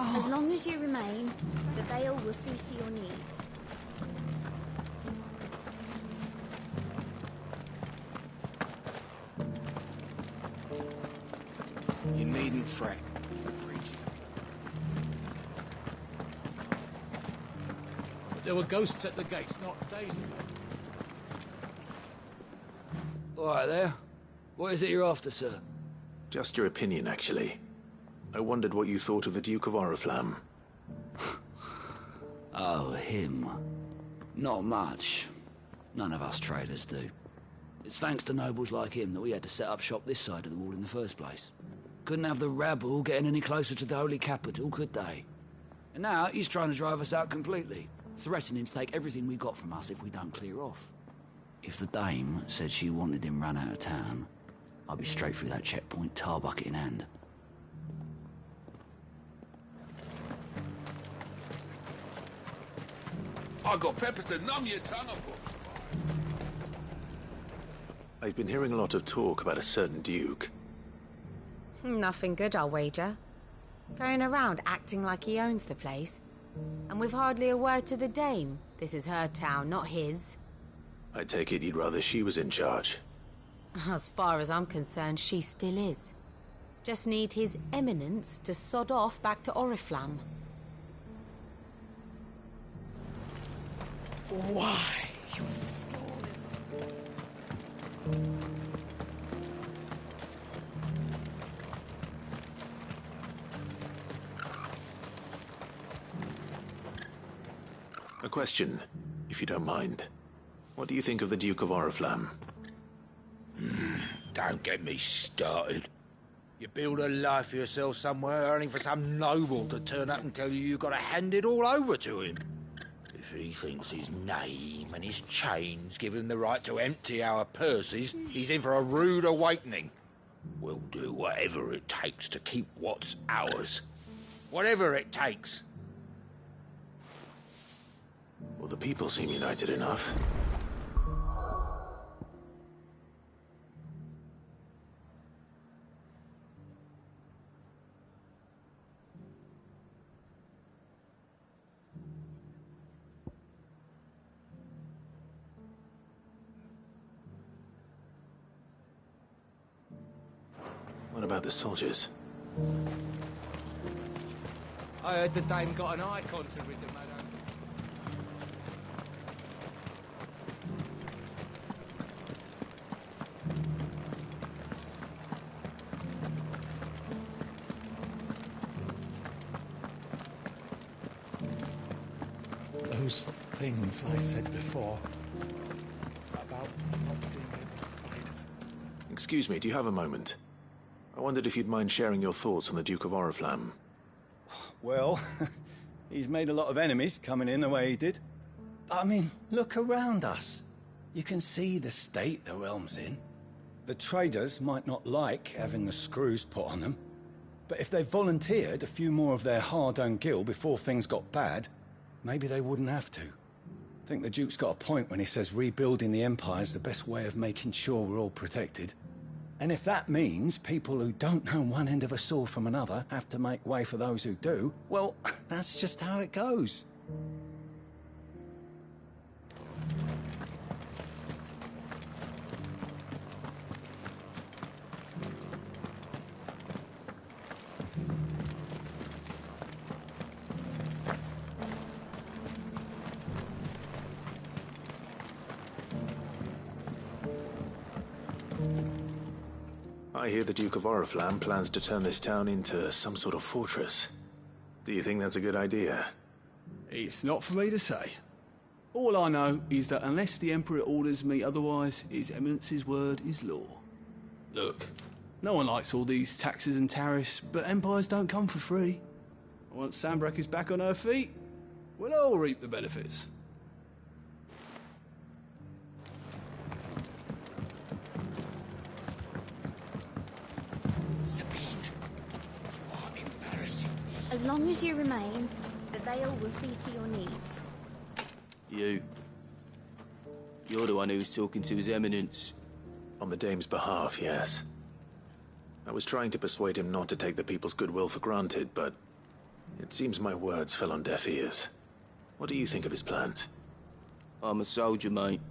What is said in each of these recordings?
As long as you remain, the Veil will see to your needs. You needn't fret. The creatures. There were ghosts at the gates not days ago. All right there. What is it you're after, sir? Just your opinion, actually. I wondered what you thought of the Duke of Oriflamme. Oh, him. Not much. None of us traders do. It's thanks to nobles like him that we had to set up shop this side of the wall in the first place. Couldn't have the rabble getting any closer to the holy capital, could they? And now he's trying to drive us out completely, threatening to take everything we got from us if we don't clear off. If the dame said she wanted him run out of town, I'd be straight through that checkpoint, tar bucket in hand. I got peppers to numb your tongue up. I've been hearing a lot of talk about a certain duke. Nothing good, I'll wager. Going around acting like he owns the place. And with hardly a word to the dame. This is her town, not his. I take it you'd rather she was in charge. As far as I'm concerned, she still is. Just need his eminence to sod off back to Oriflamme. Why, you stole A question, if you don't mind. What do you think of the Duke of Oriflamme? Don't get me started. You build a life for yourself somewhere, earning for some noble to turn up and tell you you've got to hand it all over to him. If he thinks his name and his chains give him the right to empty our purses, he's in for a rude awakening. We'll do whatever it takes to keep what's ours. Whatever it takes. Well, the people seem united enough. What about the soldiers? I heard the dame got an eye concert with them, madam. Those things I said before about not being able to fight. Excuse me, do you have a moment? I wondered if you'd mind sharing your thoughts on the Duke of Oriflamme. Well, he's made a lot of enemies coming in the way he did. I mean, look around us. You can see the state the realm's in. The traders might not like having the screws put on them, but if they volunteered a few more of their hard-earned gil before things got bad, maybe they wouldn't have to. I think the Duke's got a point when he says rebuilding the Empire's the best way of making sure we're all protected. And if that means people who don't know one end of a sword from another have to make way for those who do, well, that's just how it goes. I hear the Duke of Oriflamme plans to turn this town into some sort of fortress. Do you think that's a good idea? It's not for me to say. All I know is that unless the Emperor orders me otherwise, His Eminence's word is law. Look, no one likes all these taxes and tariffs, but empires don't come for free. Once Sandbreck is back on her feet, we'll all reap the benefits. As long as you remain, the Veil will see to your needs. You're the one who was talking to His Eminence. On the dame's behalf, yes. I was trying to persuade him not to take the people's goodwill for granted, but It seems my words fell on deaf ears. What do you think of his plans? I'm a soldier, mate.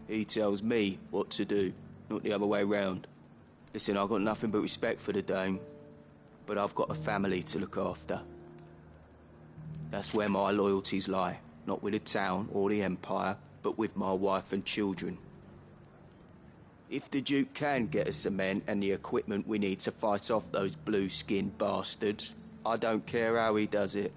He tells me what to do, not the other way round. Listen, I've got nothing but respect for the Dame, but I've got a family to look after. That's where my loyalties lie, not with the town or the Empire, but with my wife and children. If the Duke can get us the men and the equipment we need to fight off those blue-skinned bastards, I don't care how he does it.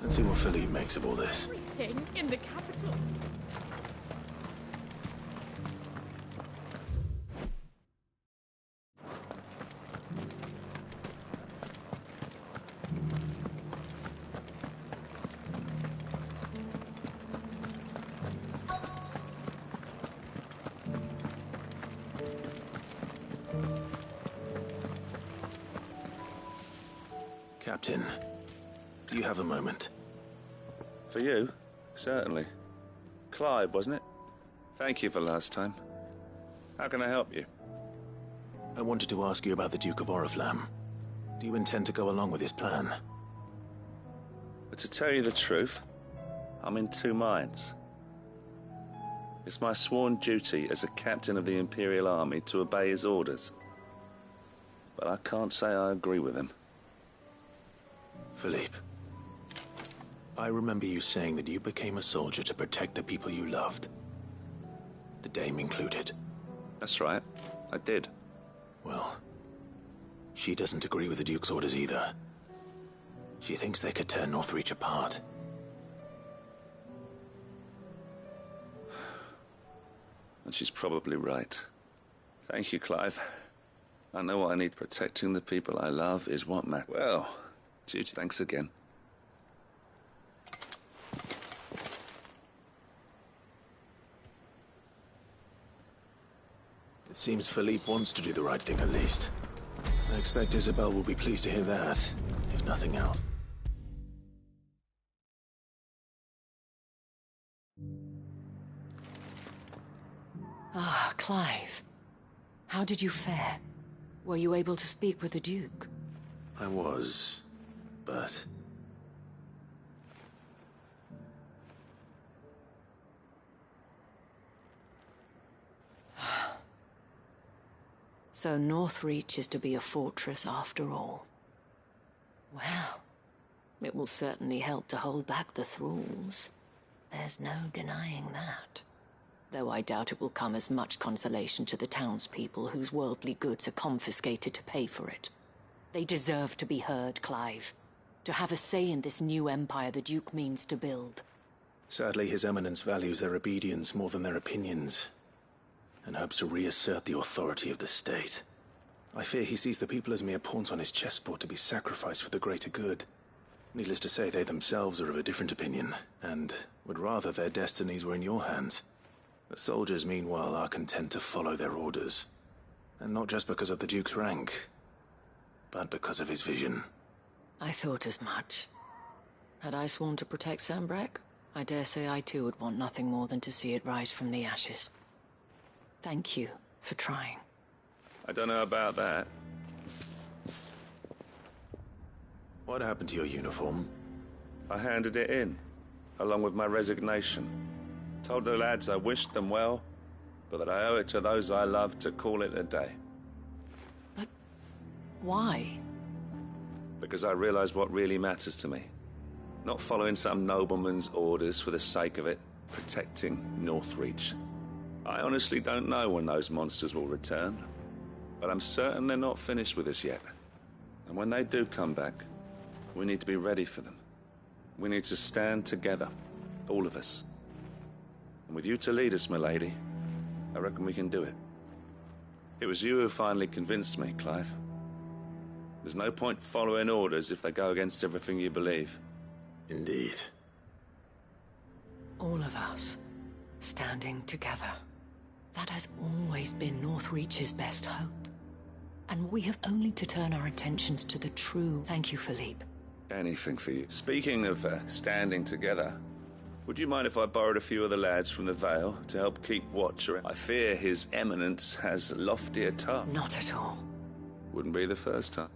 Let's see what Philippe makes of all this. Everything in the capital. Captain, do you have a moment? For you? Certainly. Clive, wasn't it? Thank you for last time. How can I help you? I wanted to ask you about the Duke of Oriflamme. Do you intend to go along with his plan? But to tell you the truth, I'm in two minds. It's my sworn duty as a captain of the Imperial Army to obey his orders. But I can't say I agree with him. Philippe, I remember you saying that you became a soldier to protect the people you loved. The Dame included. That's right, I did. Well, she doesn't agree with the Duke's orders either. She thinks they could tear Northreach apart. And she's probably right. Thank you, Clive. I know what I need. Protecting the people I love is what matters. Well, duty, thanks again. It seems Philippe wants to do the right thing at least. I expect Isabel will be pleased to hear that, if nothing else. Ah, Clive. How did you fare? Were you able to speak with the Duke? I was, but... So Northreach is to be a fortress after all. Well, it will certainly help to hold back the thralls. There's no denying that. Though I doubt it will come as much consolation to the townspeople whose worldly goods are confiscated to pay for it. They deserve to be heard, Clive. To have a say in this new empire the Duke means to build. Sadly, His Eminence values their obedience more than their opinions, and hopes to reassert the authority of the state. I fear he sees the people as mere pawns on his chessboard to be sacrificed for the greater good. Needless to say, they themselves are of a different opinion, and would rather their destinies were in your hands. The soldiers, meanwhile, are content to follow their orders. And not just because of the Duke's rank, but because of his vision. I thought as much. Had I sworn to protect Sambrek, I dare say I too would want nothing more than to see it rise from the ashes. Thank you for trying. I don't know about that. What happened to your uniform? I handed it in, along with my resignation. Told the lads I wished them well, but that I owe it to those I love to call it a day. But why? Because I realized what really matters to me. Not following some nobleman's orders for the sake of it, protecting Northreach. I honestly don't know when those monsters will return, but I'm certain they're not finished with us yet. And when they do come back, we need to be ready for them. We need to stand together, all of us. And with you to lead us, milady, I reckon we can do it. It was you who finally convinced me, Clive. There's no point following orders if they go against everything you believe. Indeed. All of us, standing together. That has always been Northreach's best hope. And we have only to turn our attentions to the true. Thank you, Philippe. Anything for you. Speaking of standing together, would you mind if I borrowed a few of the lads from the Vale to help keep watch? I fear His Eminence has a loftier task. Not at all. Wouldn't be the first time.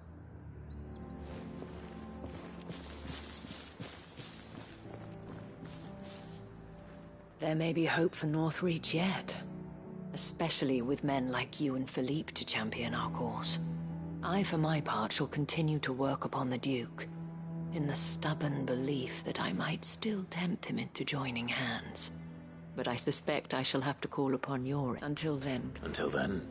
There may be hope for Northreach yet. Especially with men like you and Philippe to champion our cause. I, for my part, shall continue to work upon the Duke, in the stubborn belief that I might still tempt him into joining hands. But I suspect I shall have to call upon your... Until then... Until then?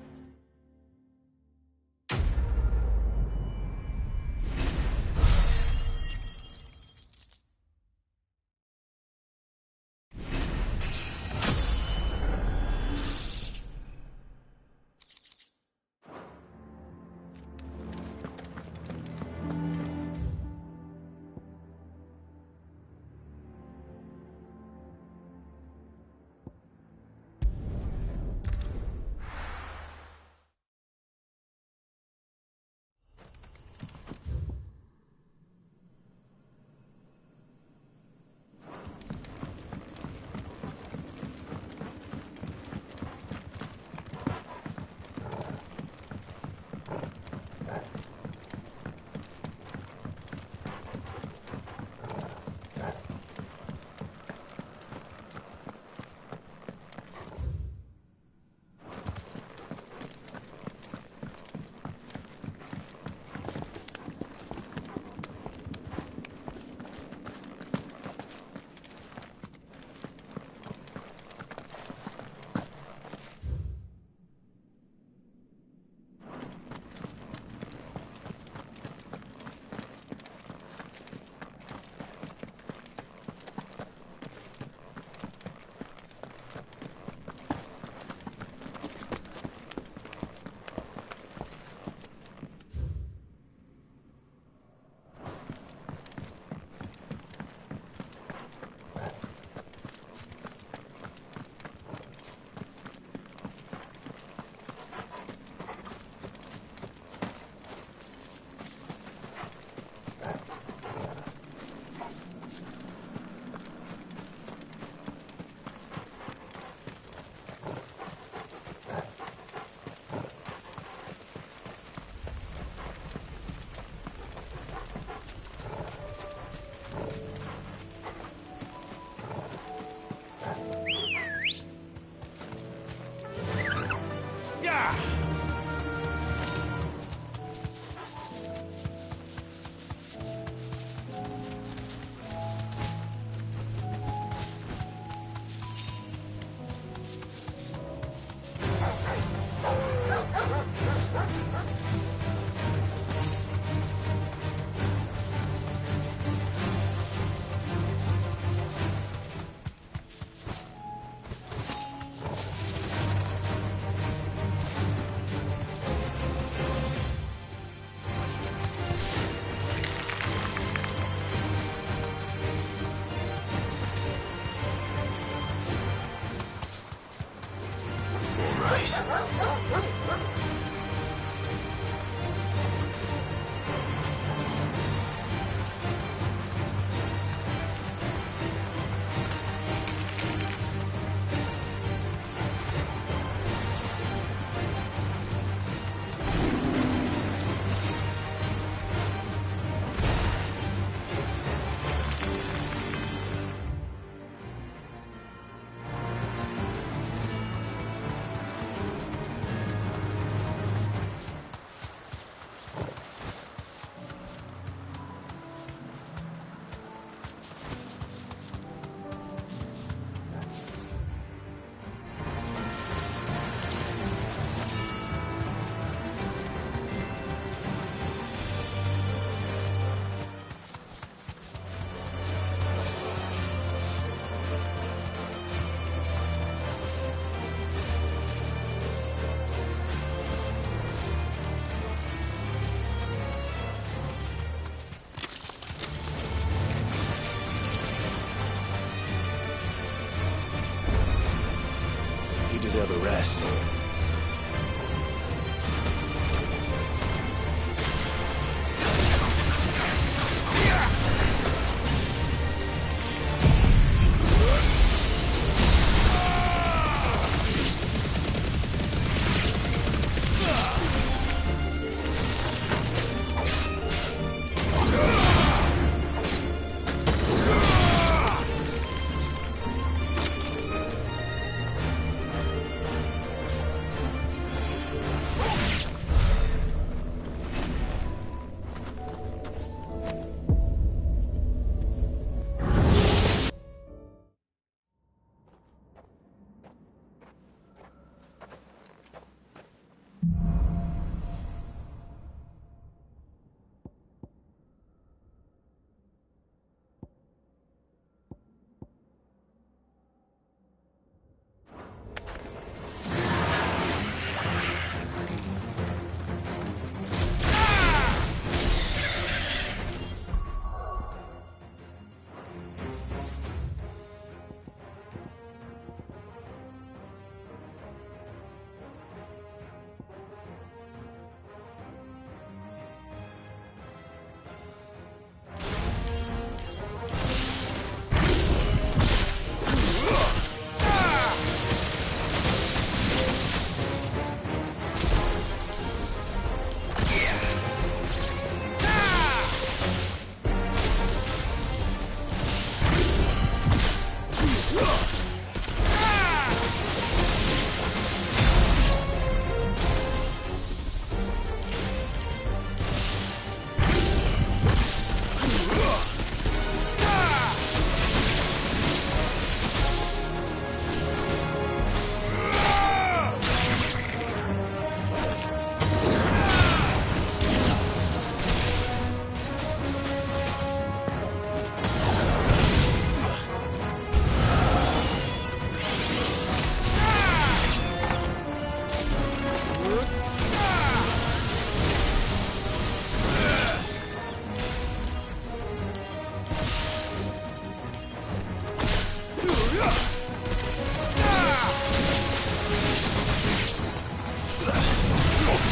Deserve a rest.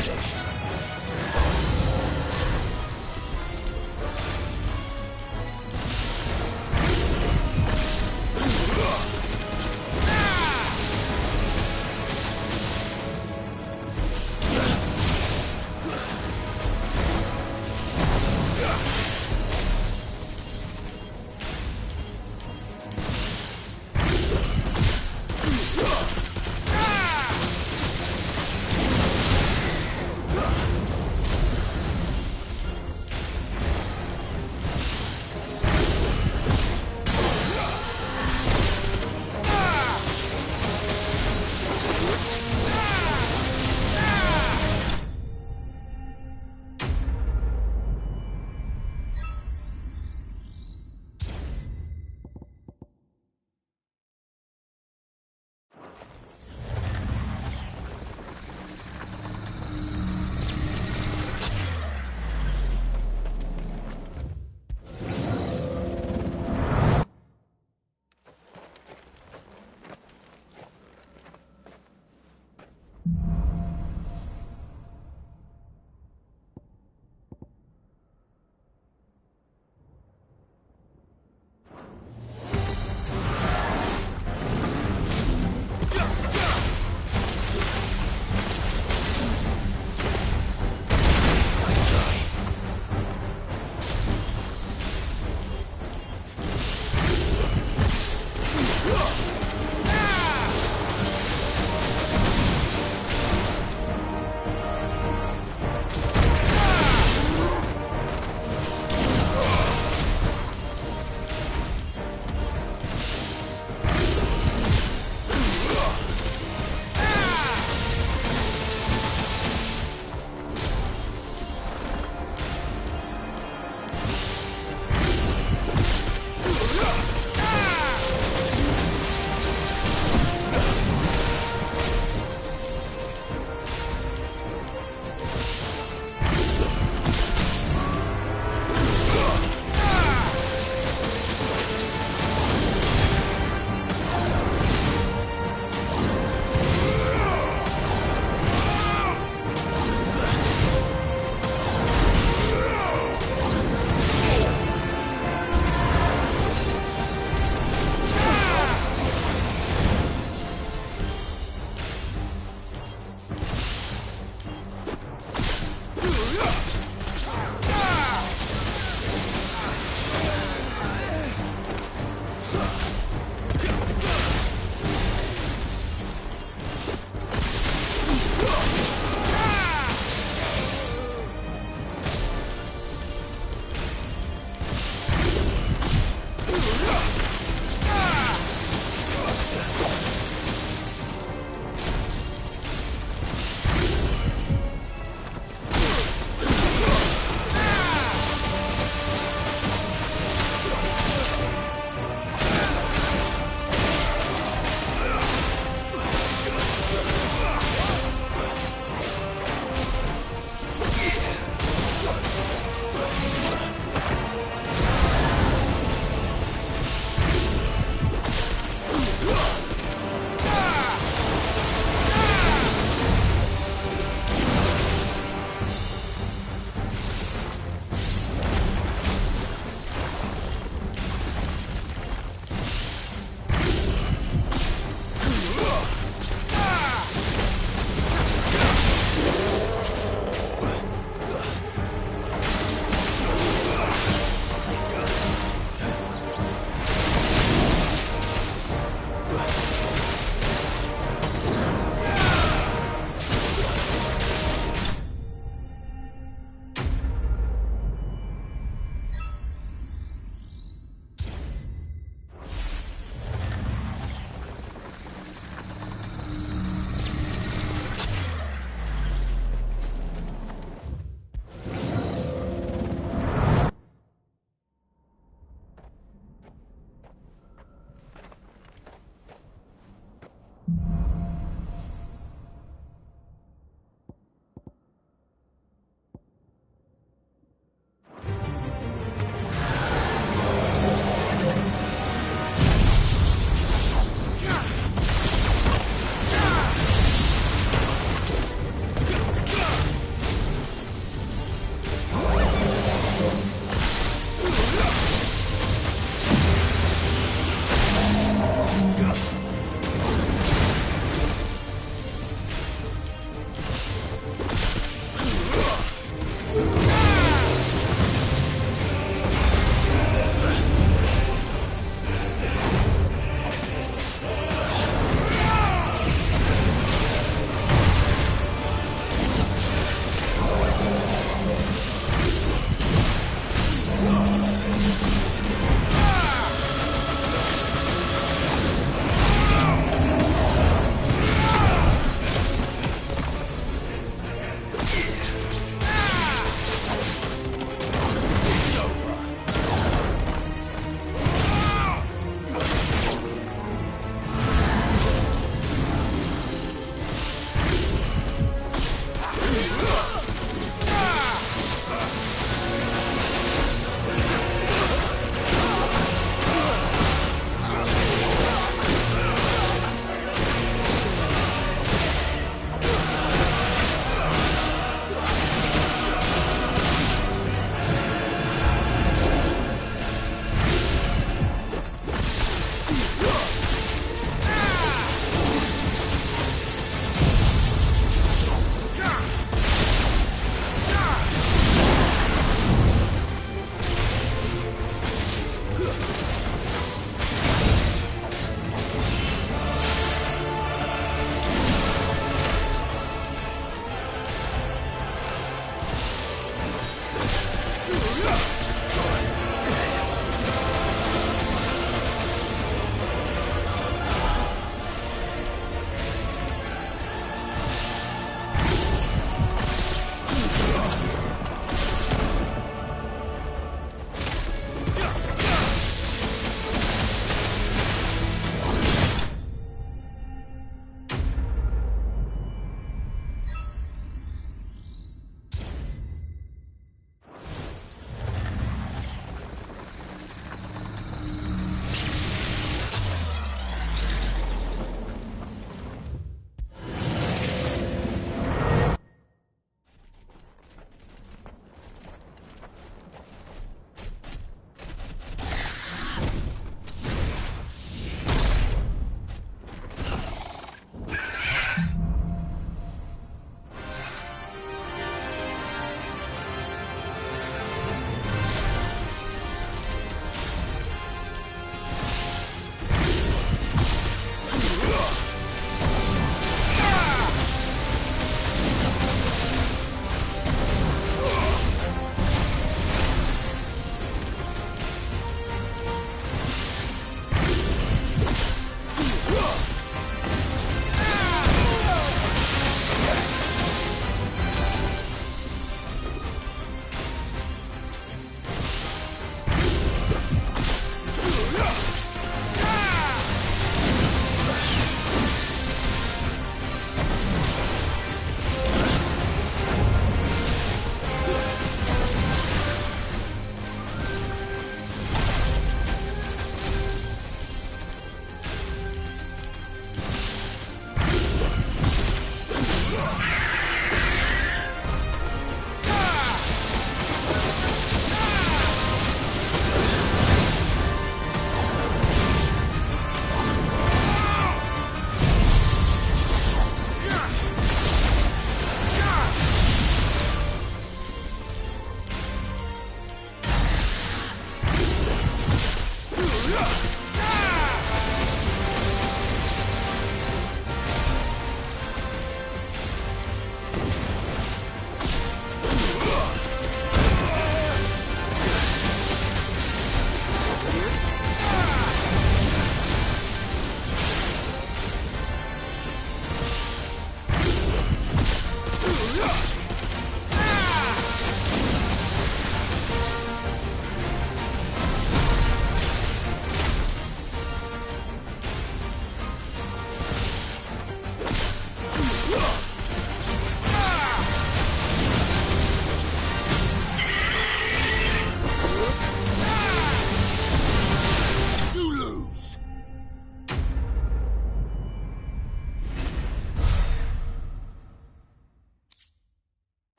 finished.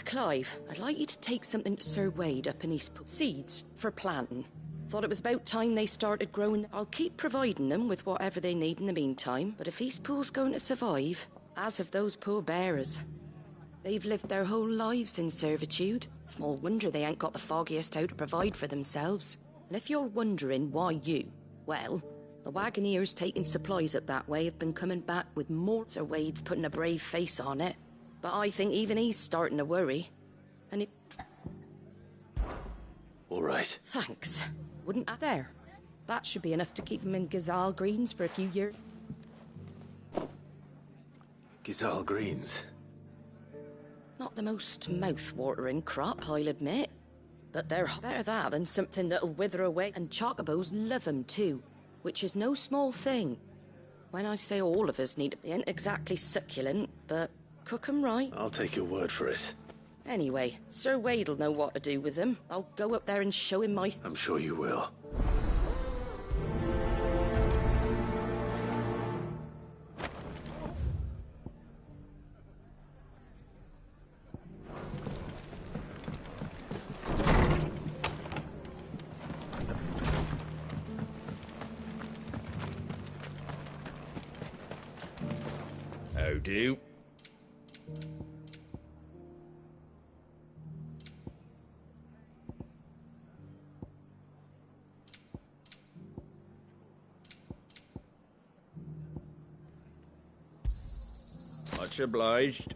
Clive, I'd like you to take something to Sir Wade up in Eastpool. Seeds for planting. Thought it was about time they started growing. I'll keep providing them with whatever they need in the meantime, but if Eastpool's going to survive, as have those poor bearers. They've lived their whole lives in servitude. Small wonder they ain't got the foggiest how to provide for themselves. And if you're wondering why you, well, the wagoneers taking supplies up that way have been coming back with more. Sir Wade's putting a brave face on it. But I think even he's starting to worry. And it... All right. Thanks. Wouldn't I there? That should be enough to keep him in Gazal Greens for a few years. Gazal Greens? Not the most mouth-watering crop, I'll admit. But they're better that than something that'll wither away. And chocobos love 'em too, which is no small thing. When I say all of us need... They ain't exactly succulent, but... cook 'em right. I'll take your word for it. Anyway, Sir Wade'll know what to do with them. I'll go up there and show him my... I'm sure you will. How do? Much obliged.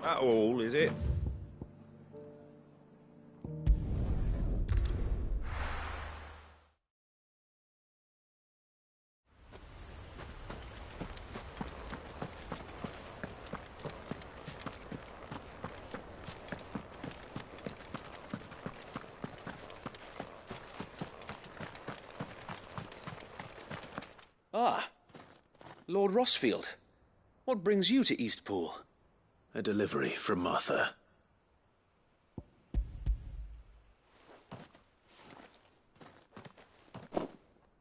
That all, is it? Ah, Lord Rossfield. What brings you to Eastpool? A delivery from Martha.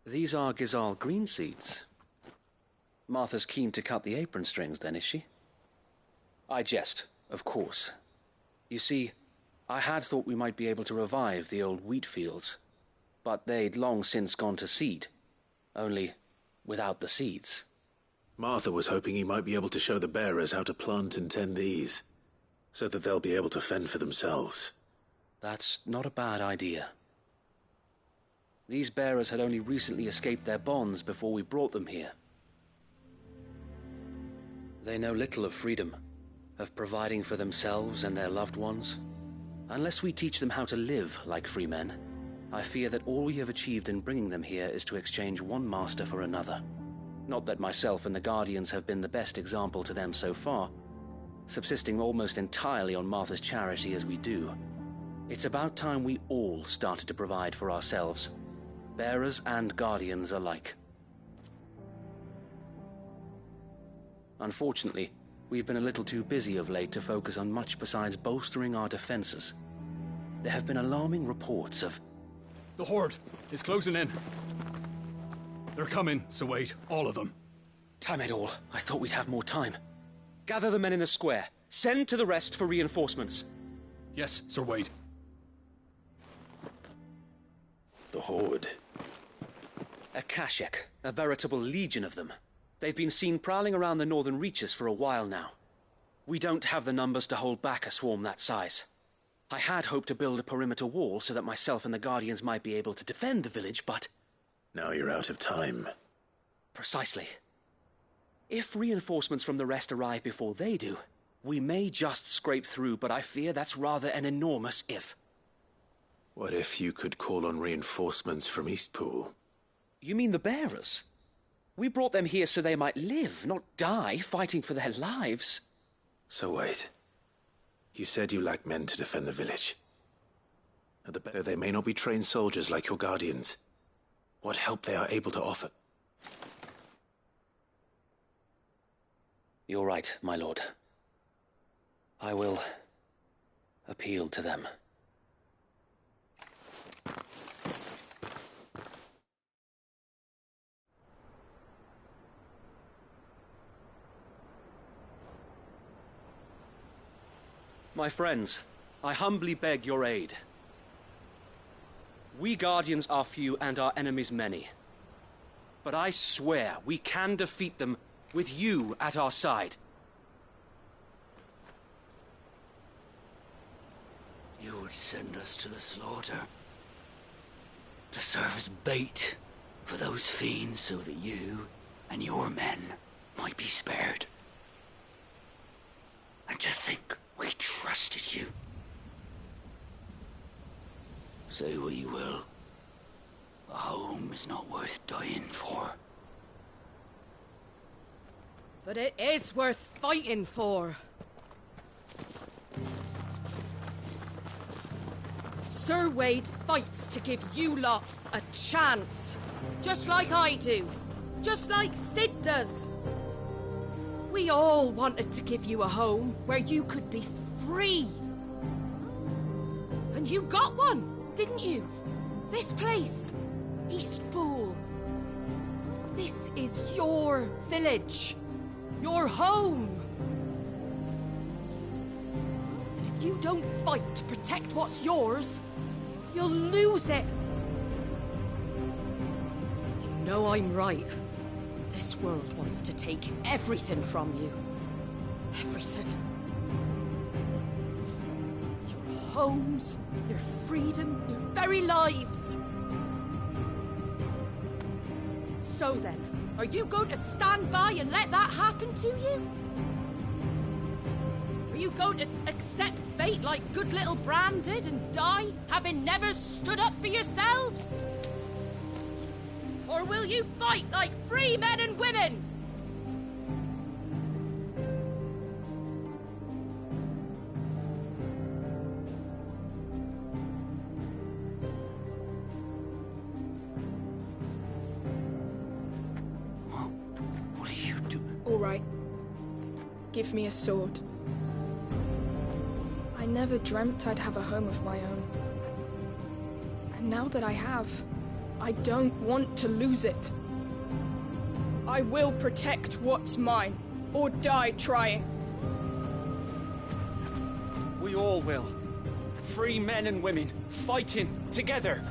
These are Gazal green seeds. Martha's keen to cut the apron strings, then, is she? I jest, of course. You see, I had thought we might be able to revive the old wheat fields, but they'd long since gone to seed. Only without the seeds. Martha was hoping he might be able to show the bearers how to plant and tend these, so that they'll be able to fend for themselves. That's not a bad idea. These bearers had only recently escaped their bonds before we brought them here. They know little of freedom, of providing for themselves and their loved ones. Unless we teach them how to live like free men, I fear that all we have achieved in bringing them here is to exchange one master for another. Not that myself and the Guardians have been the best example to them so far, subsisting almost entirely on Martha's charity as we do. It's about time we all started to provide for ourselves, bearers and Guardians alike. Unfortunately, we've been a little too busy of late to focus on much besides bolstering our defenses. There have been alarming reports of... The Horde is closing in. They're coming, Sir Wade, all of them. Damn it all, I thought we'd have more time. Gather the men in the square. Send to the rest for reinforcements. Yes, Sir Wade. The Horde. A Kashek, a veritable legion of them. They've been seen prowling around the northern reaches for a while now. We don't have the numbers to hold back a swarm that size. I had hoped to build a perimeter wall so that myself and the Guardians might be able to defend the village, but... Now you're out of time. Precisely. If reinforcements from the rest arrive before they do, we may just scrape through, but I fear that's rather an enormous if. What if you could call on reinforcements from Eastpool? You mean the bearers? We brought them here so they might live, not die, fighting for their lives. So wait. You said you lack men to defend the village. At the better, they may not be trained soldiers like your guardians. What help they are able to offer. You're right, my lord. I will appeal to them. My friends, I humbly beg your aid. We Guardians are few and our enemies many. But I swear we can defeat them with you at our side. You would send us to the slaughter. To serve as bait for those fiends so that you and your men might be spared. And to think we trusted you. Say what you will. A home is not worth dying for. But it is worth fighting for. Sir Wade fights to give you lot a chance. Just like I do. Just like Sid does. We all wanted to give you a home where you could be free. And you got one, didn't you? This place, Eastpool. This is your village. Your home. And if you don't fight to protect what's yours, you'll lose it. You know I'm right. This world wants to take everything from you. Everything. Your homes, your freedom, your very lives. So then, are you going to stand by and let that happen to you? Are you going to accept fate like good little Bran did and die, having never stood up for yourselves? Or will you fight like free men and women? What are you doing? All right. Give me a sword. I never dreamt I'd have a home of my own. And now that I have, I don't want to lose it. I will protect what's mine, or die trying. We all will. Free men and women, fighting together.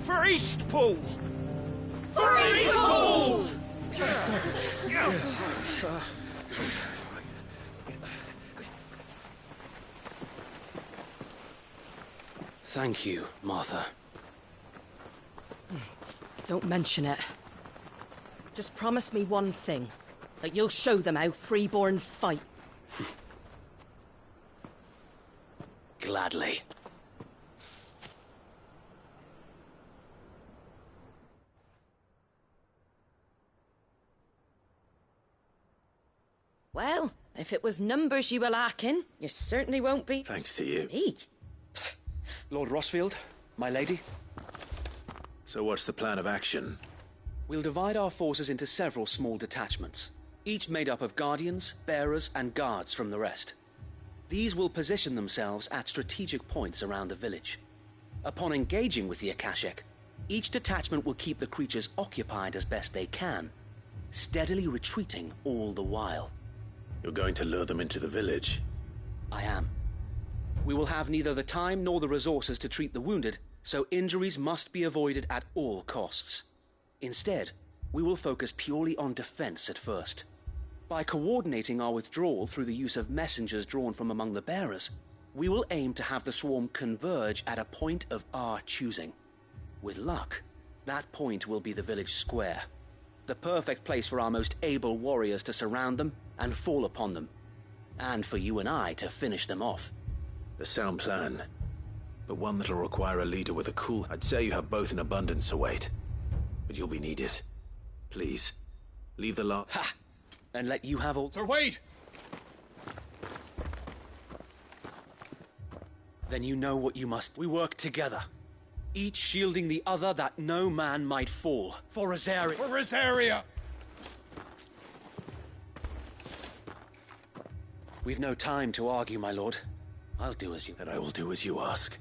For Eastpool! For Eastpool! Thank you, Martha. Don't mention it. Just promise me one thing. That you'll show them how freeborn fight. Gladly. Well, if it was numbers you were lacking, you certainly won't be. Thanks to you. Me? Lord Rossfield, my lady. So what's the plan of action? We'll divide our forces into several small detachments, each made up of guardians, bearers, and guards from the rest. These will position themselves at strategic points around the village. Upon engaging with the Akashic, each detachment will keep the creatures occupied as best they can, steadily retreating all the while. You're going to lure them into the village? I am. We will have neither the time nor the resources to treat the wounded, so injuries must be avoided at all costs. Instead, we will focus purely on defense at first. By coordinating our withdrawal through the use of messengers drawn from among the bearers, we will aim to have the swarm converge at a point of our choosing. With luck, that point will be the village square, the perfect place for our most able warriors to surround them and fall upon them, and for you and I to finish them off. A sound plan, but one that'll require a leader with a cool... I'd say you have both in abundance, Sir Wade, but you'll be needed. Please, Leave the lot. Ha! And let you have all... Sir Wade! Then you know what you must. We work together. Each shielding the other that no man might fall. For Rosaria. For Rosaria! We've no time to argue, my lord. I'll do as you... And I will do as you ask.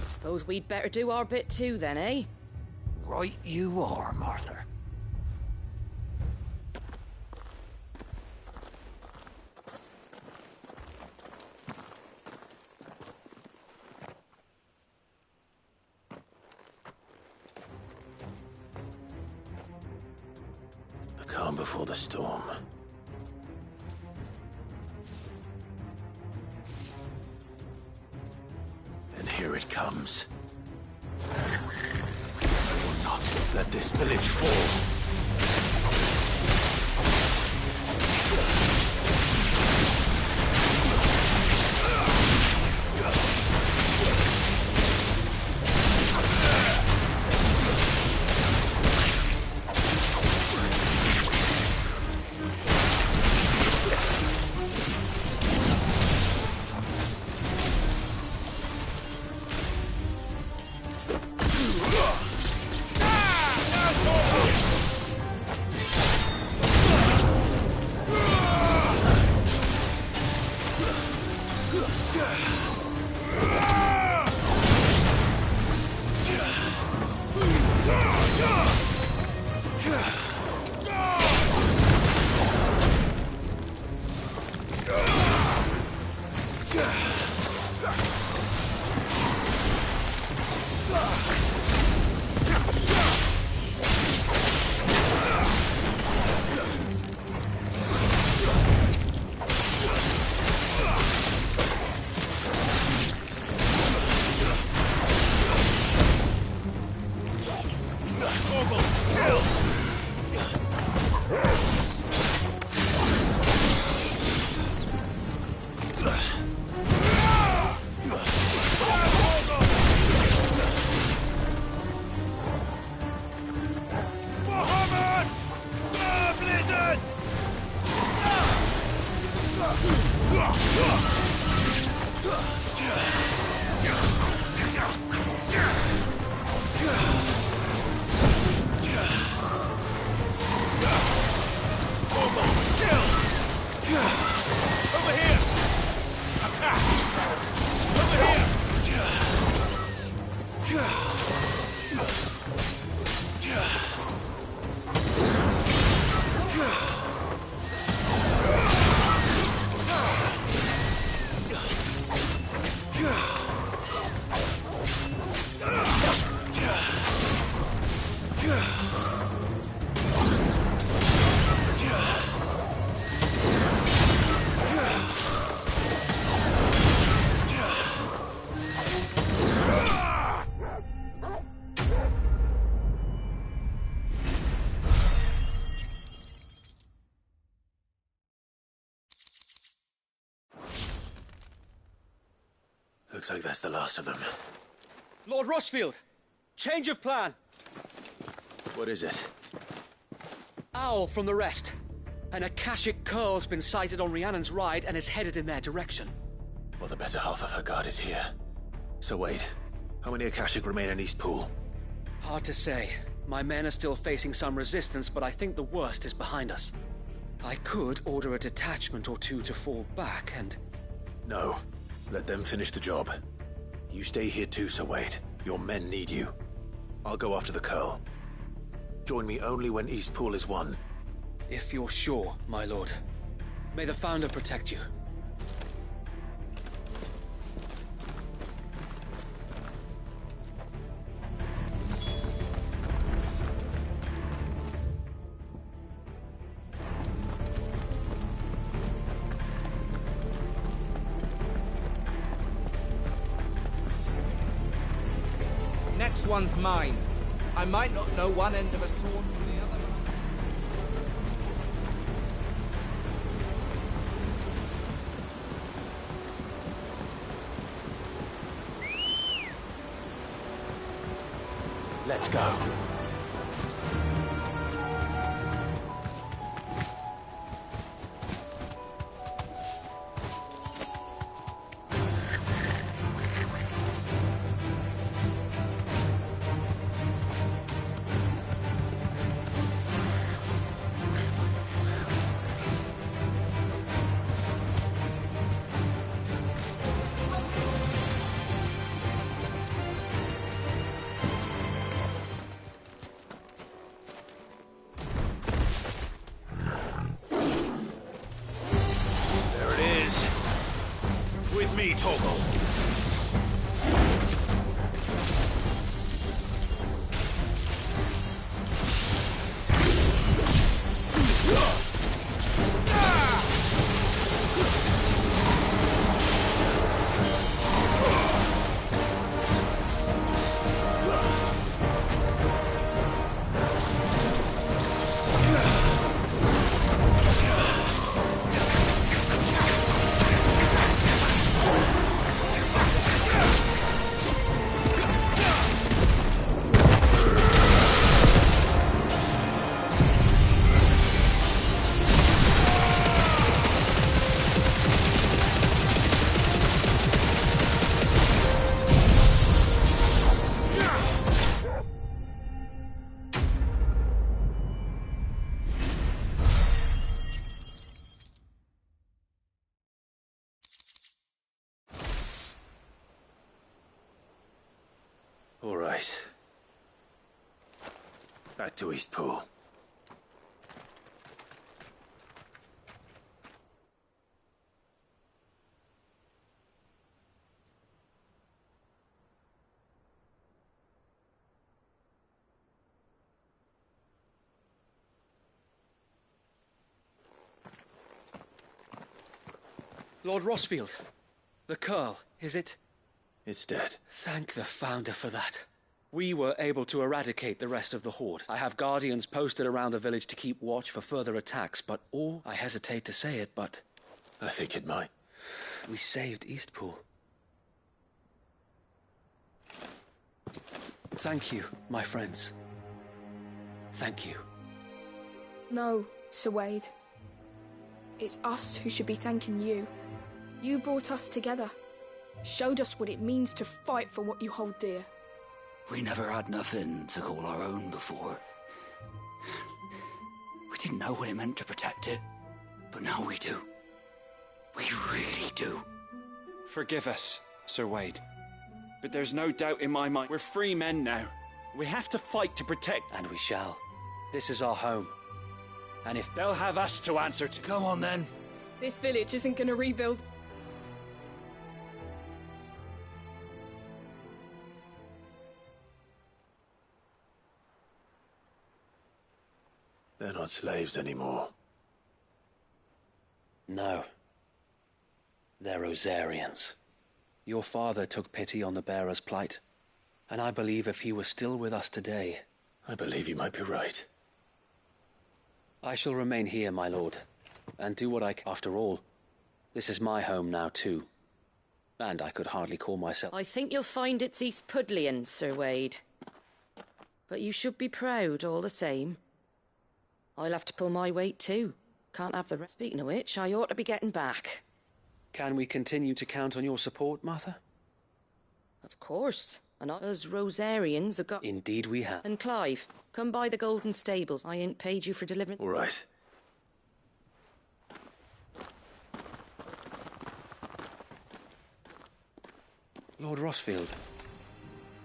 Suppose we'd better do our bit too then, eh? Right you are, Martha. The calm before the storm. And here it comes. I will not let this village fall. Looks like that's the last of them. Lord Rossfield! Change of plan! What is it? Owl from the rest. An Akashic curl's been sighted on Rhiannon's ride and is headed in their direction. Well, the better half of her guard is here. So wait, how many Akashic remain in East Pool? Hard to say. My men are still facing some resistance, but I think the worst is behind us. I could order a detachment or two to fall back and... No. Let them finish the job. You stay here too, Sir Wade. Your men need you. I'll go after the Curl. Join me only when East Pool is won. If you're sure, my lord. May the Founder protect you. Next one's mine. I might not know one end of a sword from the other. Let's go. All right. Back to Eastpool. Lord Rossfield. The Curl, is it? It's dead. Thank the Founder for that. We were able to eradicate the rest of the Horde. I have guardians posted around the village to keep watch for further attacks, but I hesitate to say it, but... I think it might. We saved Eastpool. Thank you, my friends. Thank you. No, Sir Wade. It's us who should be thanking you. You brought us together. Showed us what it means to fight for what you hold dear. We never had nothing to call our own before. We didn't know what it meant to protect it, but now we do. We really do. Forgive us, Sir Wade. But there's no doubt in my mind, we're free men now. We have to fight to protect... And we shall. This is our home. And if... They'll have us to answer to... Come on, then. This village isn't gonna rebuild. They're not slaves anymore. No. They're Rosarians. Your father took pity on the bearer's plight, and I believe if he were still with us today... I believe you might be right. I shall remain here, my lord, and do what I can. After all, this is my home now, too. And I could hardly call myself... I think you'll find it's East Pudlian, Sir Wade. But you should be proud, all the same. I'll have to pull my weight, too. Can't have the rest. Speaking of which, I ought to be getting back. Can we continue to count on your support, Martha? Of course. And us Rosarians have got... Indeed we have. And Clive, come by the Golden Stables. I ain't paid you for delivering... All right. Lord Rossfield,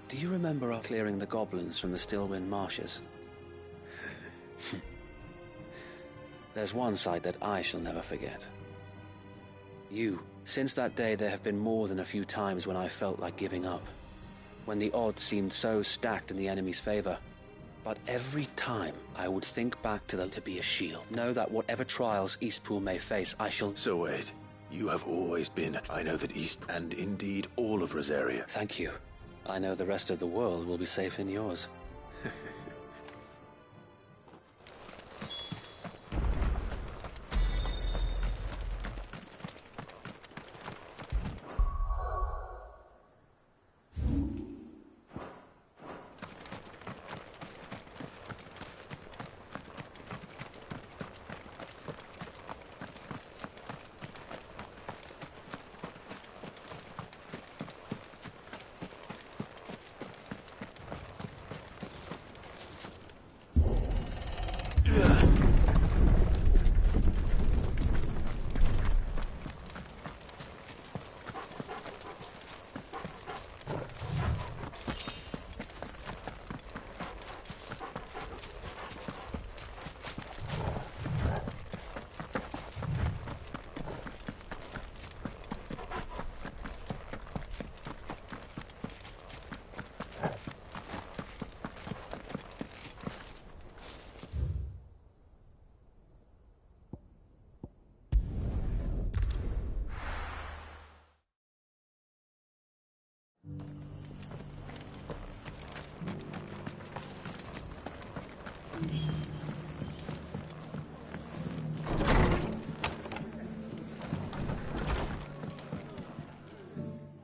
do you remember our clearing the goblins from the Stillwind marshes? There's one sight that I shall never forget. You. Since that day, there have been more than a few times when I felt like giving up. When the odds seemed so stacked in the enemy's favor. But every time, I would think back to them to be a shield. Know that whatever trials Eastpool may face, I shall... So Wade, you have always been... I know that East... and indeed all of Rosaria. Thank you. I know the rest of the world will be safe in yours.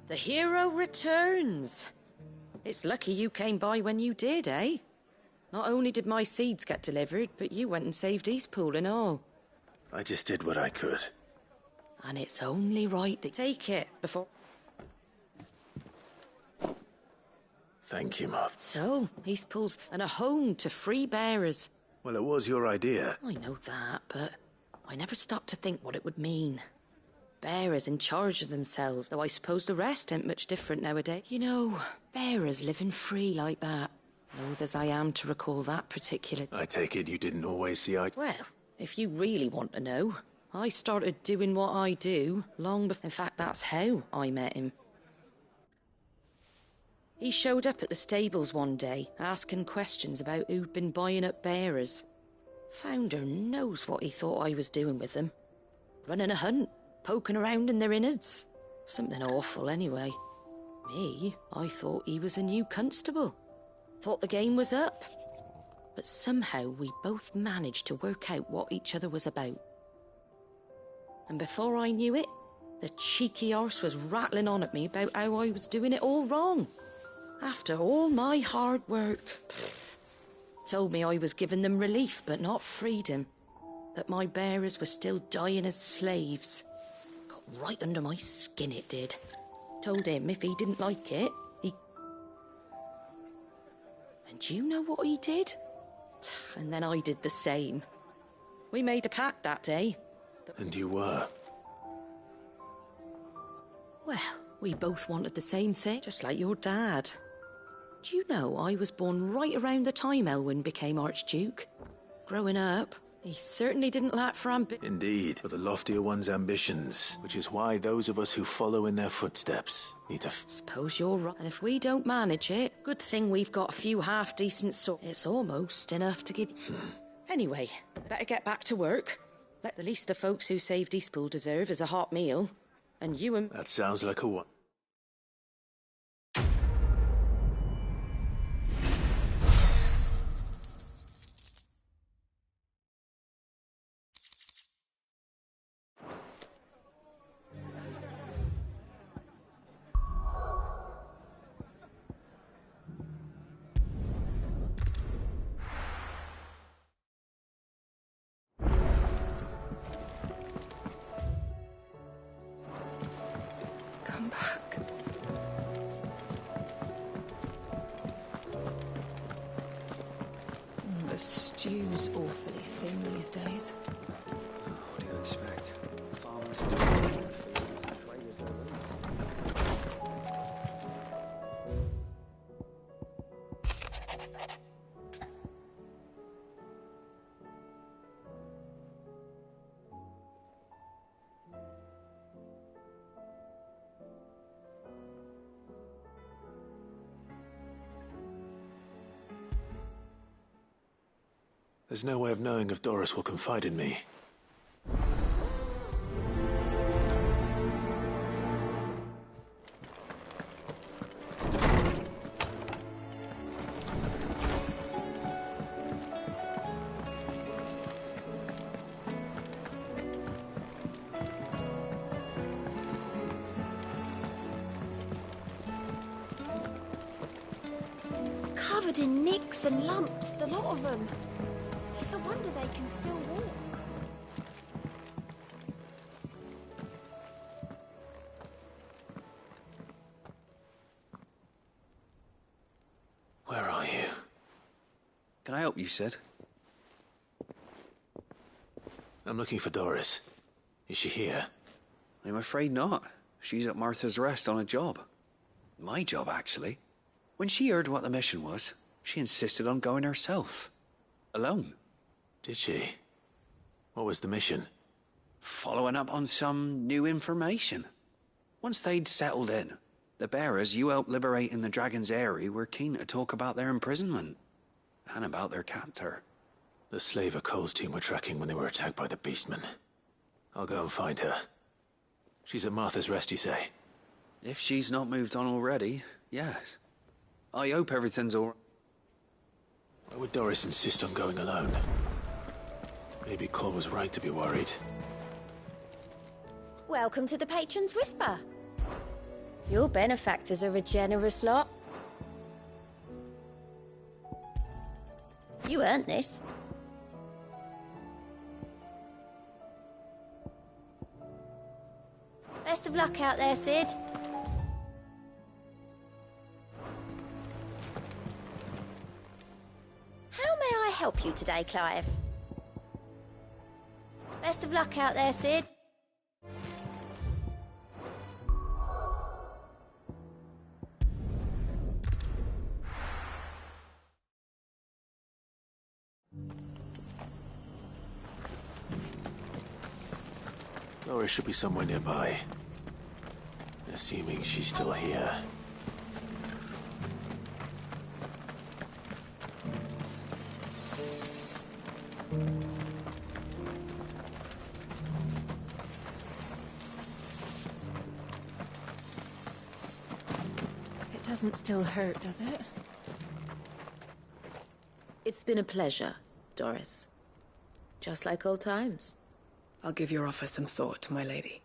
The hero returns. It's lucky you came by when you did, eh? Not only did my seeds get delivered, but you went and saved Eastpool and all. I just did what I could. And it's only right that... Take it before... Thank you, Moth. So, Eastpool's and a home to free bearers. Well, it was your idea. I know that, but I never stopped to think what it would mean. bearers in charge of themselves, though I suppose the rest ain't much different nowadays. You know, bearers living free like that. Loath as I am to recall that particular... I take it you didn't always see eye... Well, if you really want to know, I started doing what I do long before... In fact, that's how I met him. He showed up at the stables one day, asking questions about who'd been buying up bearers. Founder knows what he thought I was doing with them. Running a hunt, poking around in their innards. Something awful, anyway. Me, I thought he was a new constable. Thought the game was up. But somehow we both managed to work out what each other was about. And before I knew it, the cheeky arse was rattling on at me about how I was doing it all wrong. After all my hard work. Told me I was giving them relief, but not freedom. That my bearers were still dying as slaves. Got right under my skin, it did. Told him if he didn't like it, he... And do you know what he did? And then I did the same. We made a pact that day. And you were? Well, we both wanted the same thing, just like your dad. Do you know I was born right around the time Elwyn became Archduke? Growing up, he certainly didn't lack for ambition. Indeed, for the loftier one's ambitions, which is why those of us who follow in their footsteps need to... Suppose you're right. And if we don't manage it, good thing we've got a few half-decent swords. It's almost enough to give... Anyway, better get back to work. Let the least the folks who saved Eastpool deserve is a hot meal. And you and... That sounds like a what? Come back. The stew's awfully thin these days. What do you expect? Farmers... There's no way of knowing if Doris will confide in me. Covered in nicks and lumps, the lot of them. It's a wonder they can still walk. Where are you? Can I help you, Sid? I'm looking for Doris. Is she here? I'm afraid not. She's at Martha's Rest on a job. My job, actually. When she heard what the mission was, she insisted on going herself. Alone. Did she? What was the mission? Following up on some new information. Once they'd settled in, the bearers you helped liberate in the Dragon's Eyrie were keen to talk about their imprisonment. And about their captor. The slaver Cole's team were tracking when they were attacked by the Beastmen. I'll go and find her. She's at Martha's Rest, you say? If she's not moved on already, yes. I hope everything's all right. Why would Doris insist on going alone? Maybe Cole was right to be worried. Welcome to the Patron's Whisper. Your benefactors are a generous lot. You earned this. Best of luck out there, Sid. How may I help you today, Clive? Best of luck out there, Sid. Doris should be somewhere nearby. Assuming she's still here. It doesn't still hurt, does it? It's been a pleasure, Doris. Just like old times. I'll give your offer some thought, my lady.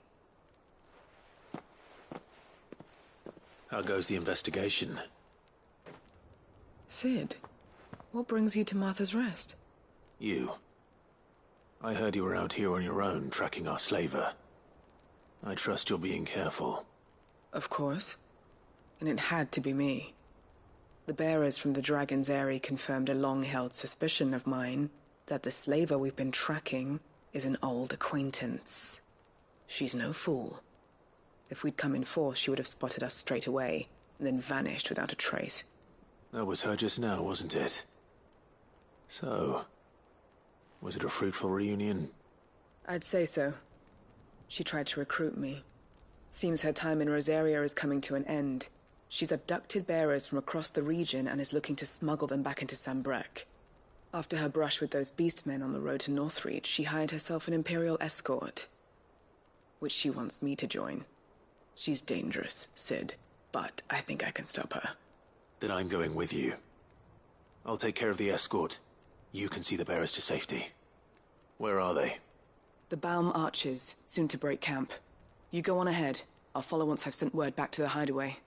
How goes the investigation? Sid, what brings you to Martha's Rest? You. I heard you were out here on your own, tracking our slaver. I trust you're being careful. Of course. And it had to be me. The bearers from the Dragon's Eyrie confirmed a long-held suspicion of mine that the slaver we've been tracking is an old acquaintance. She's no fool. If we'd come in force, she would have spotted us straight away, and then vanished without a trace. That was her just now, wasn't it? So, was it a fruitful reunion? I'd say so. She tried to recruit me. Seems her time in Rosaria is coming to an end. She's abducted bearers from across the region and is looking to smuggle them back into Sambrec. After her brush with those beastmen on the road to Northreach, she hired herself an Imperial escort, which she wants me to join. She's dangerous, Sid, but I think I can stop her. Then I'm going with you. I'll take care of the escort. You can see the bearers to safety. Where are they? The Baum Archers, soon to break camp. You go on ahead. I'll follow once I've sent word back to the hideaway.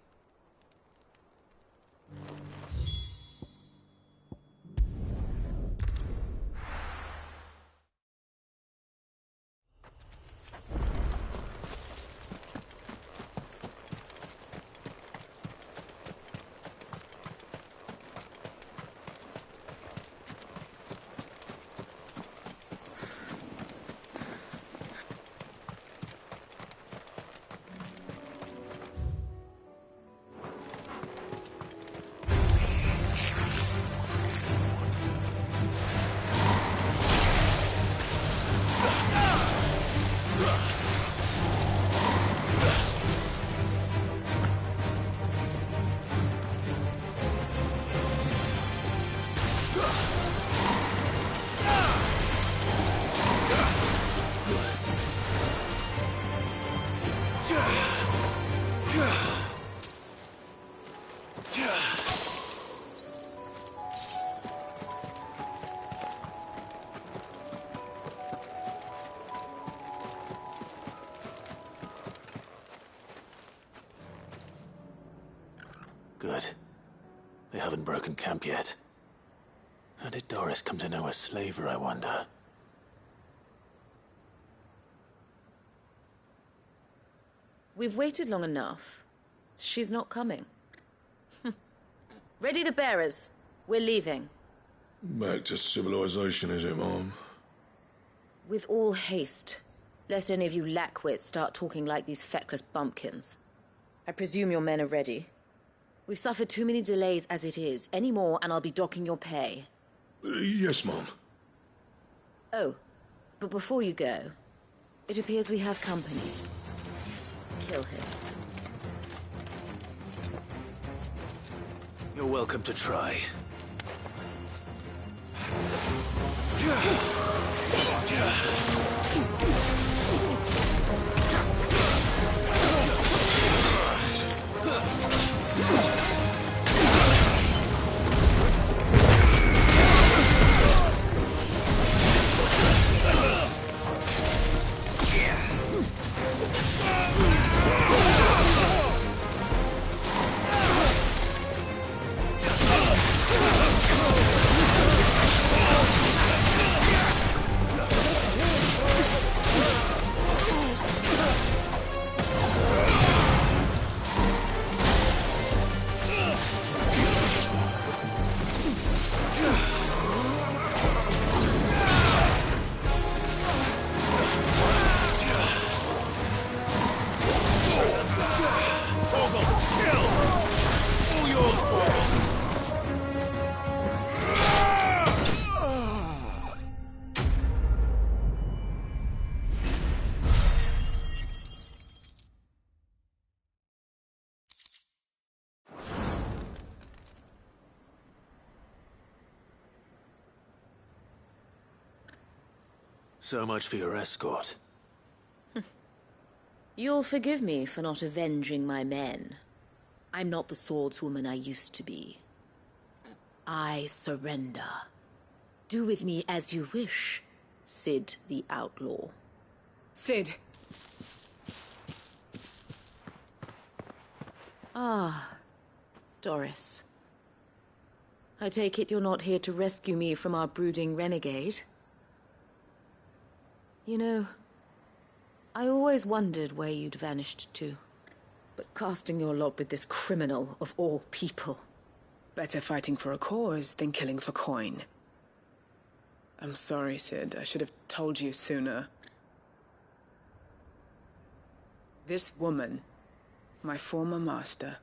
Good. They haven't broken camp yet. How did Doris come to know a slaver, I wonder? We've waited long enough. She's not coming. Ready the bearers. We're leaving. Back to civilization, is it, Mom? With all haste. Lest any of you lackwits start talking like these feckless bumpkins. I presume your men are ready. We've suffered too many delays as it is. Any more and I'll be docking your pay. Yes, Mom. Oh, but before you go, it appears we have company. Kill him. You're welcome to try. So much for your escort. You'll forgive me for not avenging my men. I'm not the swordswoman I used to be. I surrender. Do with me as you wish, Sid the Outlaw. Sid! Ah, Doris. I take it you're not here to rescue me from our brooding renegade? You know, I always wondered where you'd vanished to. But casting your lot with this criminal of all people... Better fighting for a cause than killing for coin. I'm sorry, Sid. I should have told you sooner. This woman, my former master,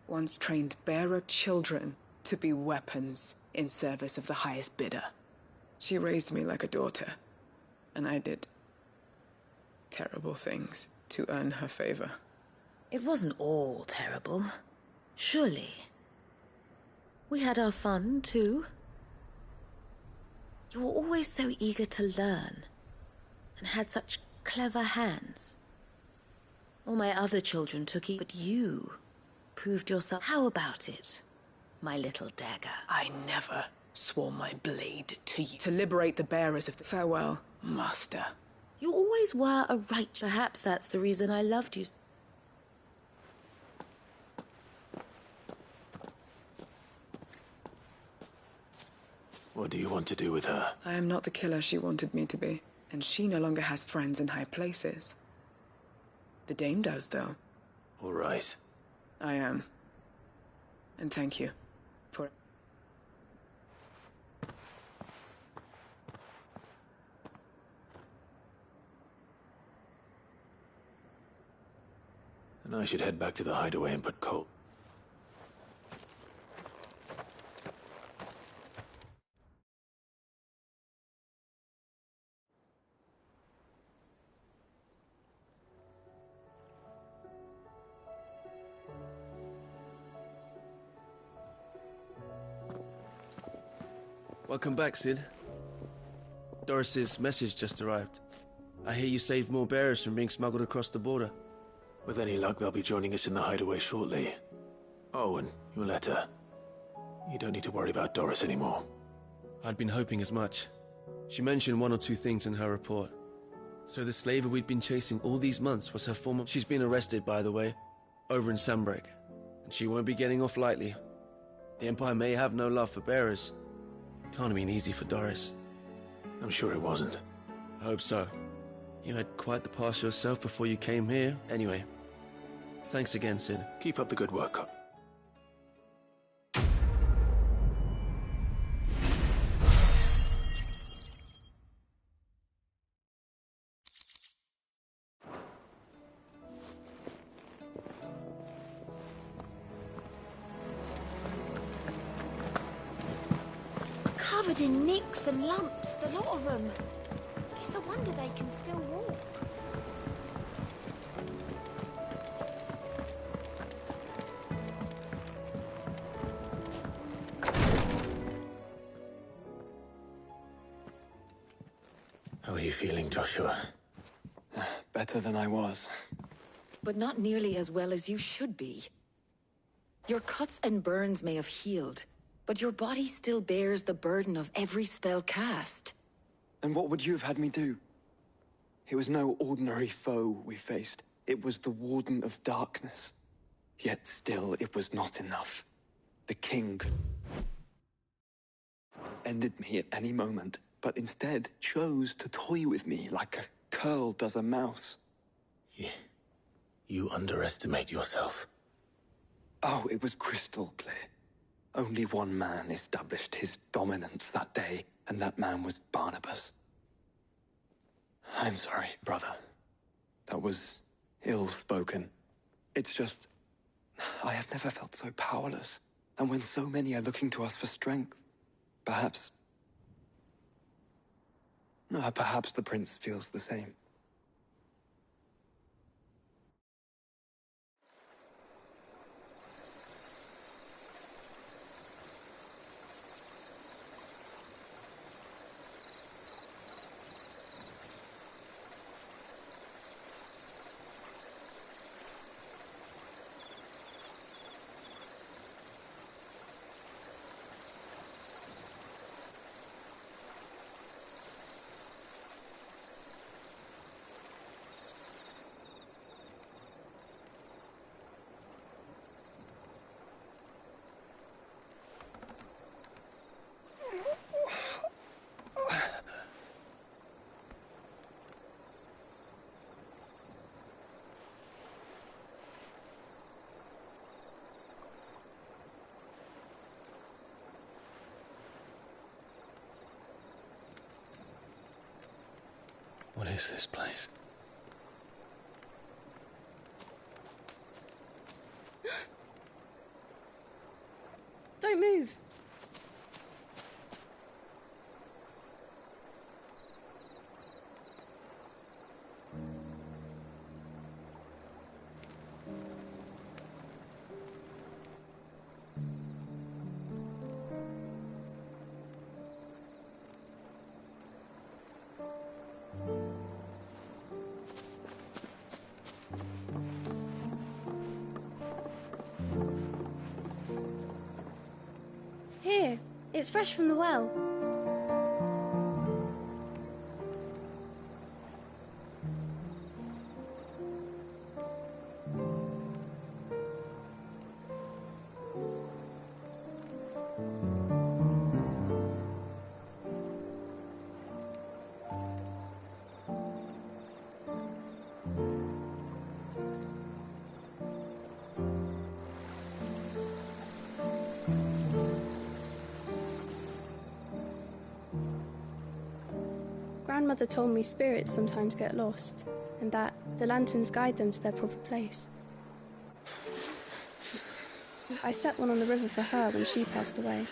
once trained bearer children to be weapons in service of the highest bidder. She raised me like a daughter, and I did terrible things to earn her favor. It wasn't all terrible, surely. We had our fun, too. You were always so eager to learn, and had such clever hands. All my other children took it, but you proved yourself. How about it, my little dagger? I never swore my blade to you. To liberate the bearers of the farewell, master. You always were a right. Perhaps that's the reason I loved you. What do you want to do with her? I am not the killer she wanted me to be, and she no longer has friends in high places. The dame does, though. All right. I am. And thank you for... And I should head back to the hideaway and put coal. Welcome back, Sid. Doris's message just arrived. I hear you saved more bearers from being smuggled across the border. With any luck, they'll be joining us in the hideaway shortly. Oh, and your letter. You don't need to worry about Doris anymore. I'd been hoping as much. She mentioned one or two things in her report. So the slaver we'd been chasing all these months was her former... She's been arrested, by the way, over in Sunbreak. And she won't be getting off lightly. The Empire may have no love for bearers. Can't have been easy for Doris. I'm sure it wasn't. I hope so. You had quite the pass yourself before you came here. Anyway, thanks again, Sid. Keep up the good work. Covered in nicks and lumps, the lot of them. It's a wonder they can still walk. How are you feeling, Joshua? Better than I was. But not nearly as well as you should be. Your cuts and burns may have healed, but your body still bears the burden of every spell cast. And what would you have had me do? It was no ordinary foe we faced. It was the Warden of Darkness. Yet still, it was not enough. The King ended me at any moment, but instead chose to toy with me like a curl does a mouse. You underestimate yourself. Oh, it was crystal clear. Only one man established his dominance that day, and that man was Barnabas. I'm sorry, brother. That was ill-spoken. It's just... I have never felt so powerless. And when so many are looking to us for strength, perhaps the prince feels the same. What is this place? Don't move. Here, it's fresh from the well. Grandmother told me spirits sometimes get lost, and that the lanterns guide them to their proper place. I set one on the river for her when she passed away.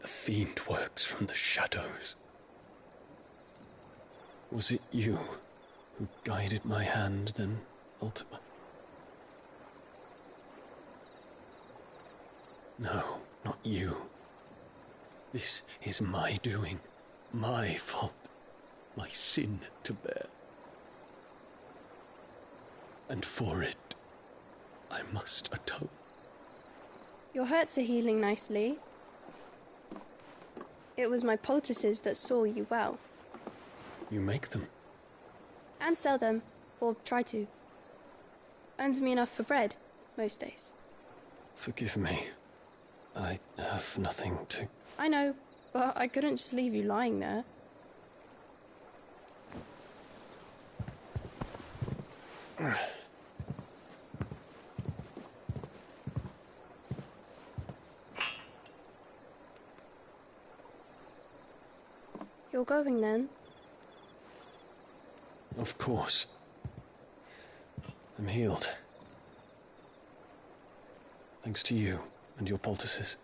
The fiend works from the shadows. Was it you who guided my hand, then ultimately? No, not you. This is my doing, my fault, my sin to bear. And for it, I must atone. Your hurts are healing nicely. It was my poultices that saw you well. You make them? And sell them, or try to. Earns me enough for bread, most days. Forgive me. I have nothing to... I know, but I couldn't just leave you lying there. You're going then? Of course. I'm healed. Thanks to you and your poultices.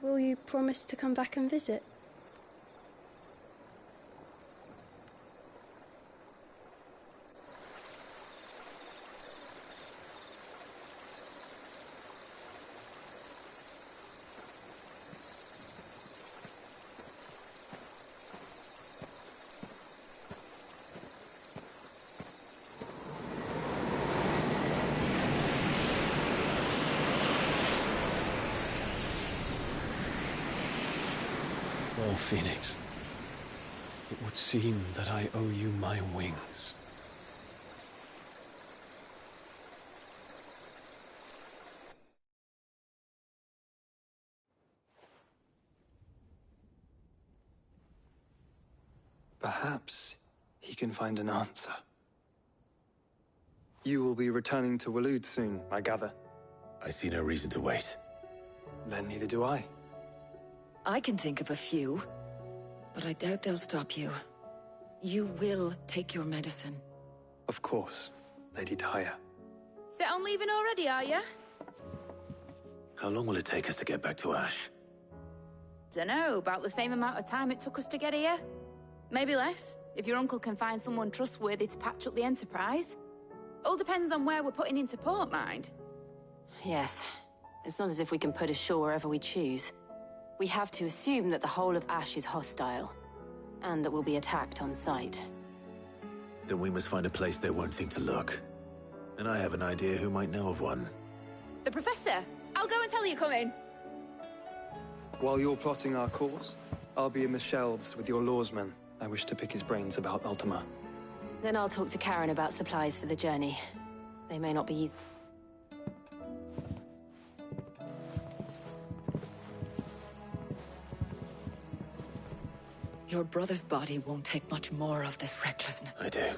Will you promise to come back and visit? Well, Phoenix, it would seem that I owe you my wings. Perhaps he can find an answer. You will be returning to Waloed soon, I gather. I see no reason to wait. Then neither do I. I can think of a few, but I doubt they'll stop you. You will take your medicine. Of course, Lady Daya. Set on leaving already, are you? How long will it take us to get back to Ash? Dunno, about the same amount of time it took us to get here. Maybe less, if your uncle can find someone trustworthy to patch up the Enterprise. All depends on where we're putting into port, mind. Yes. It's not as if we can put ashore wherever we choose. We have to assume that the whole of Ash is hostile, and that we'll be attacked on sight. Then we must find a place they won't think to look. And I have an idea who might know of one. The Professor! I'll go and tell you come in. While you're plotting our course, I'll be in the shelves with your lawsmen, I wish to pick his brains about Ultima. Then I'll talk to Karen about supplies for the journey. They may not be easy. Your brother's body won't take much more of this recklessness. I do.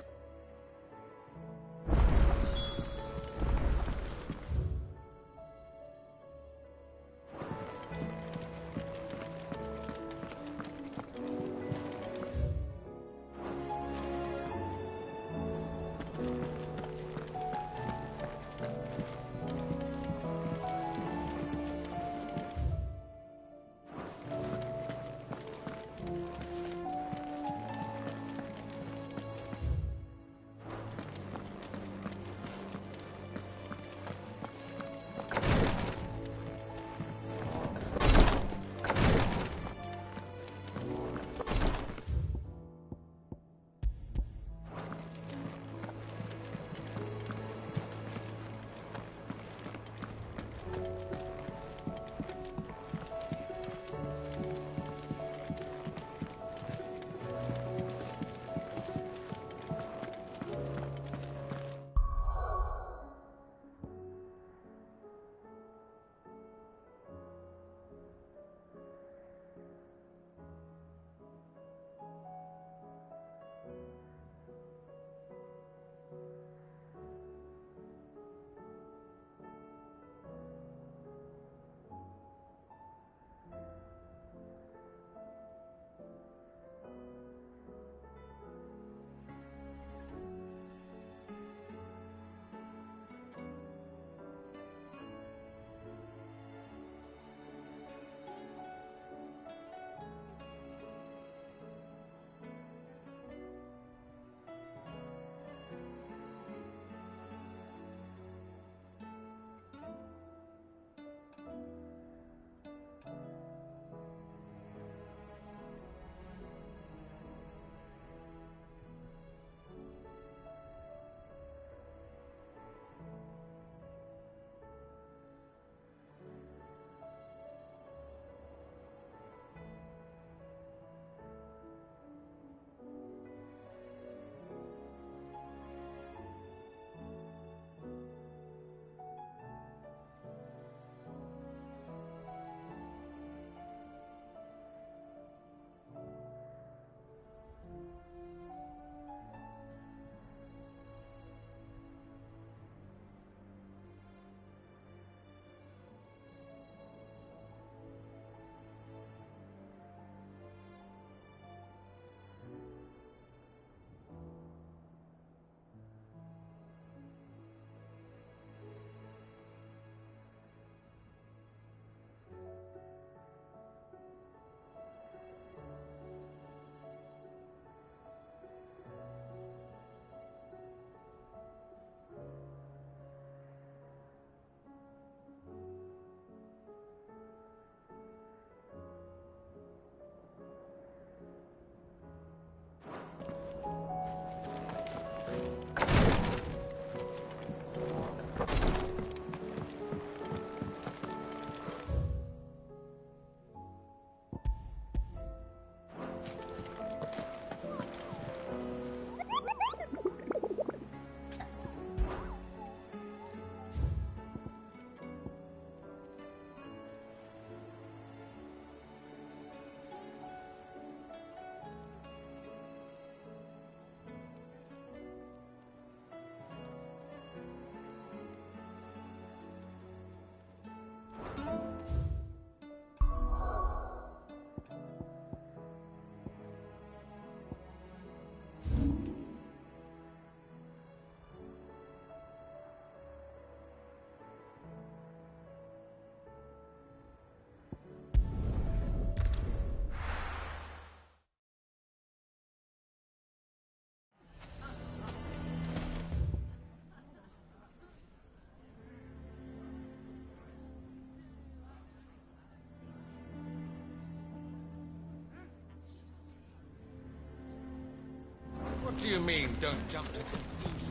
What do you mean, don't jump to conclusions?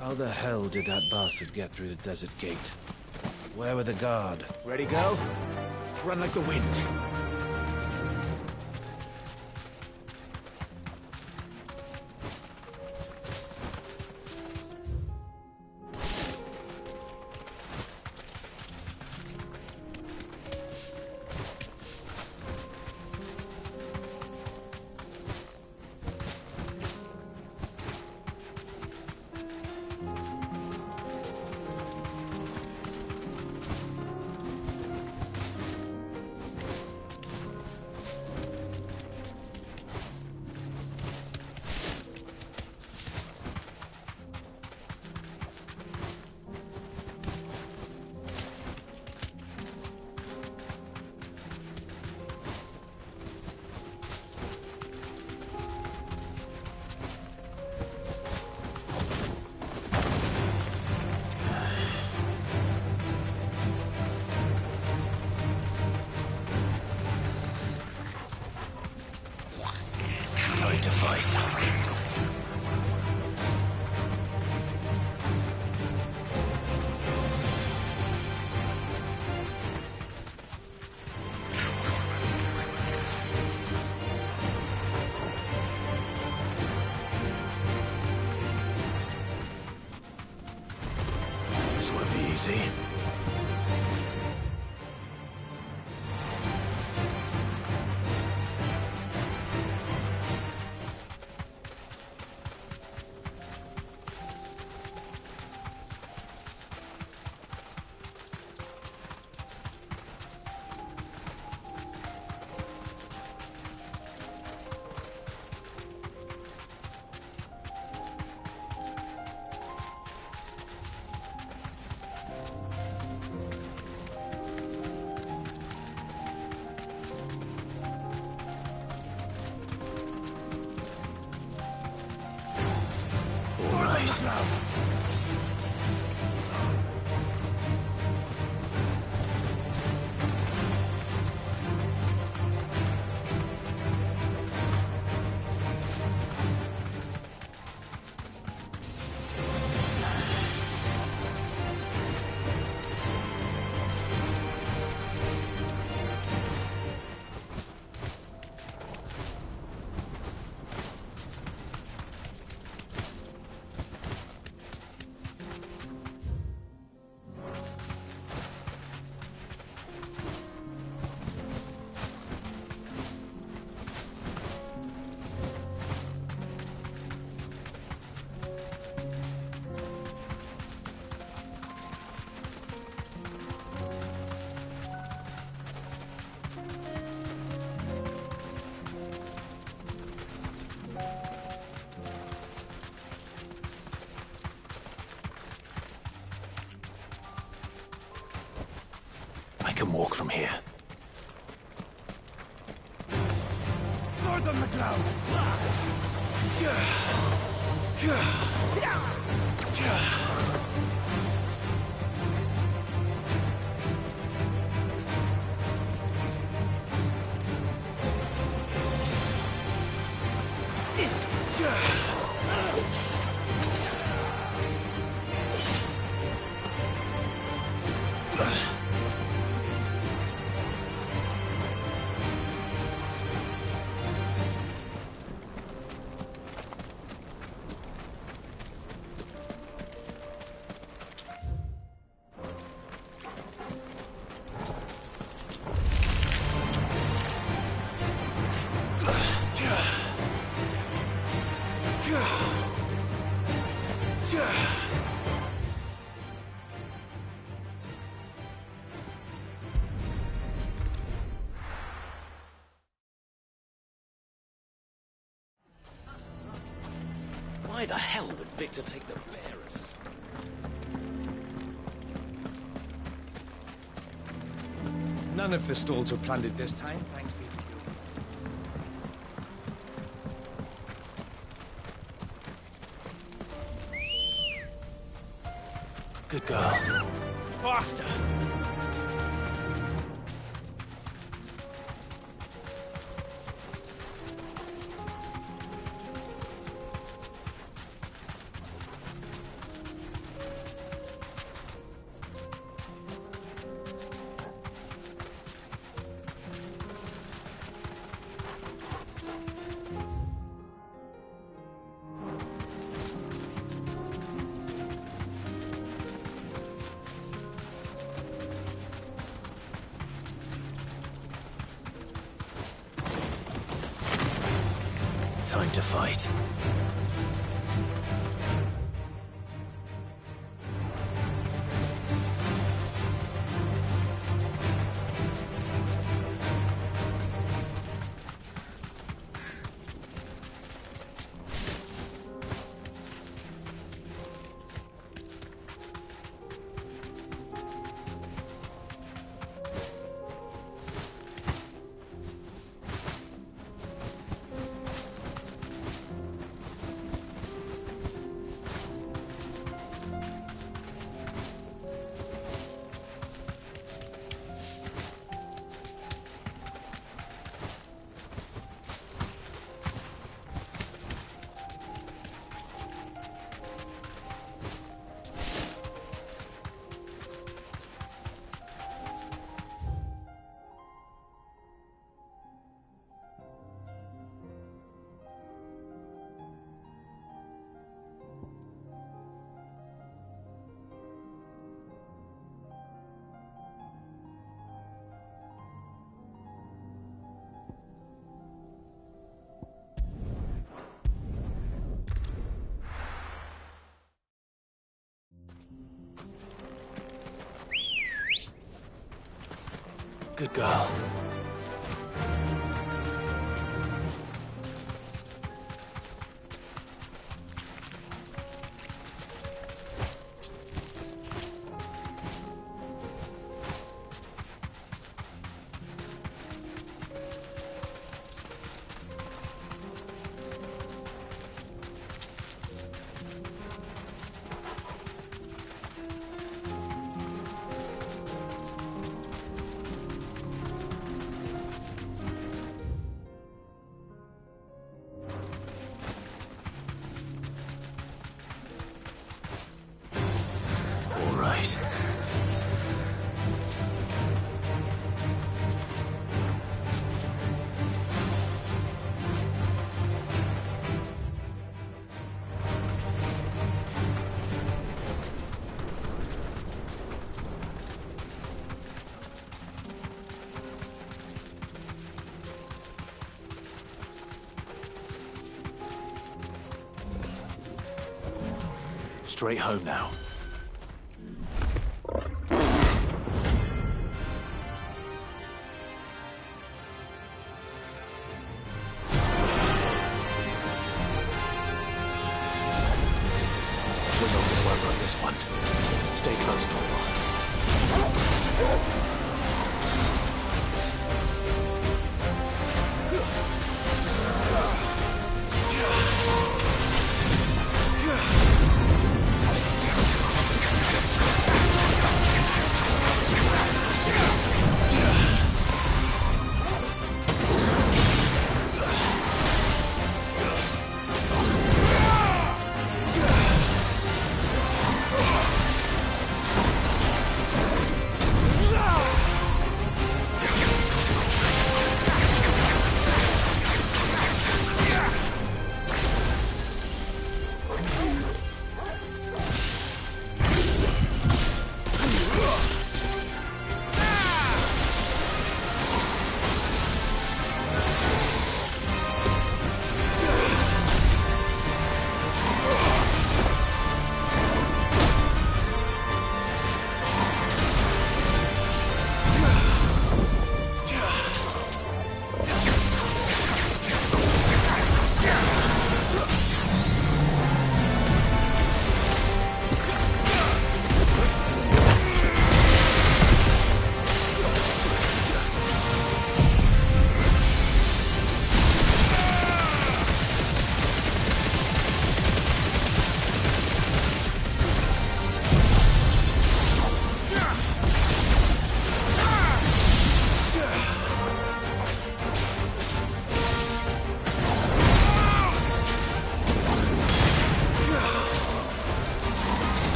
How the hell did that bastard get through the desert gate? Where were the guard? Ready, go? Run like the wind. To fight. This won't be easy. I can walk from here. Sword on the ground! Why the hell would Victor take the bearers? None of the stalls were plundered this time, thanks be to you. Good girl. Faster! to fight. Good girl. Straight home now. We're not gonna work on this one. Stay close, Torvald.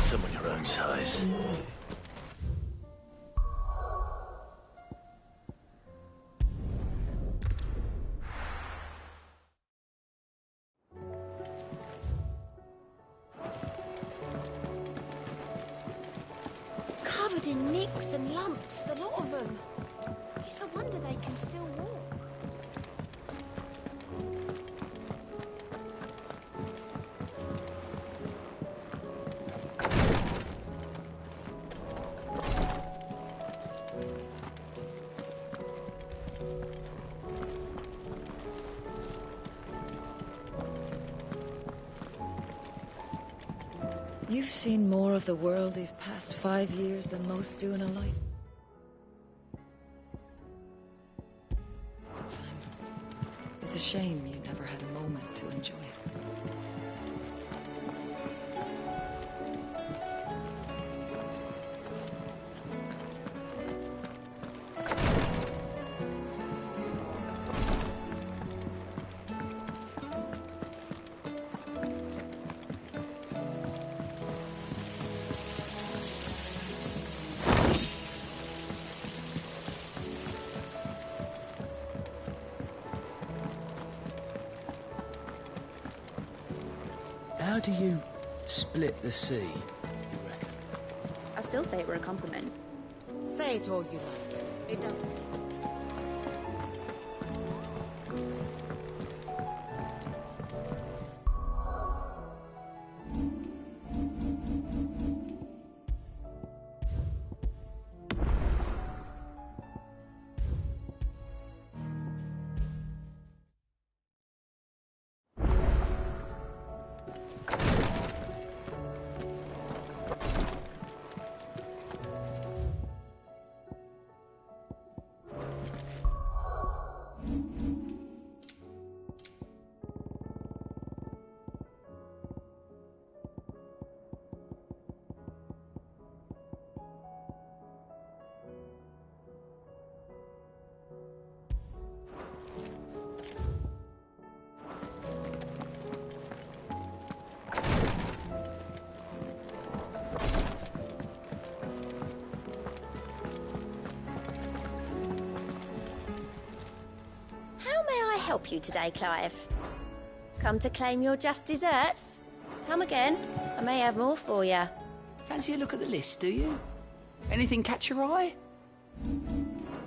someone your own size. Covered in nicks and lumps, the lot of them. It's a wonder they can still walk. You've seen more of the world these past 5 years than most do in a life. It's a shame you never had a moment to enjoy it. How do you split the sea, you reckon? I still say it were a compliment. Say it all you like. It doesn't. Help you today, Clive? Come to claim your just desserts? Come again. I may have more for you. Fancy a look at the list, do you? Anything catch your eye?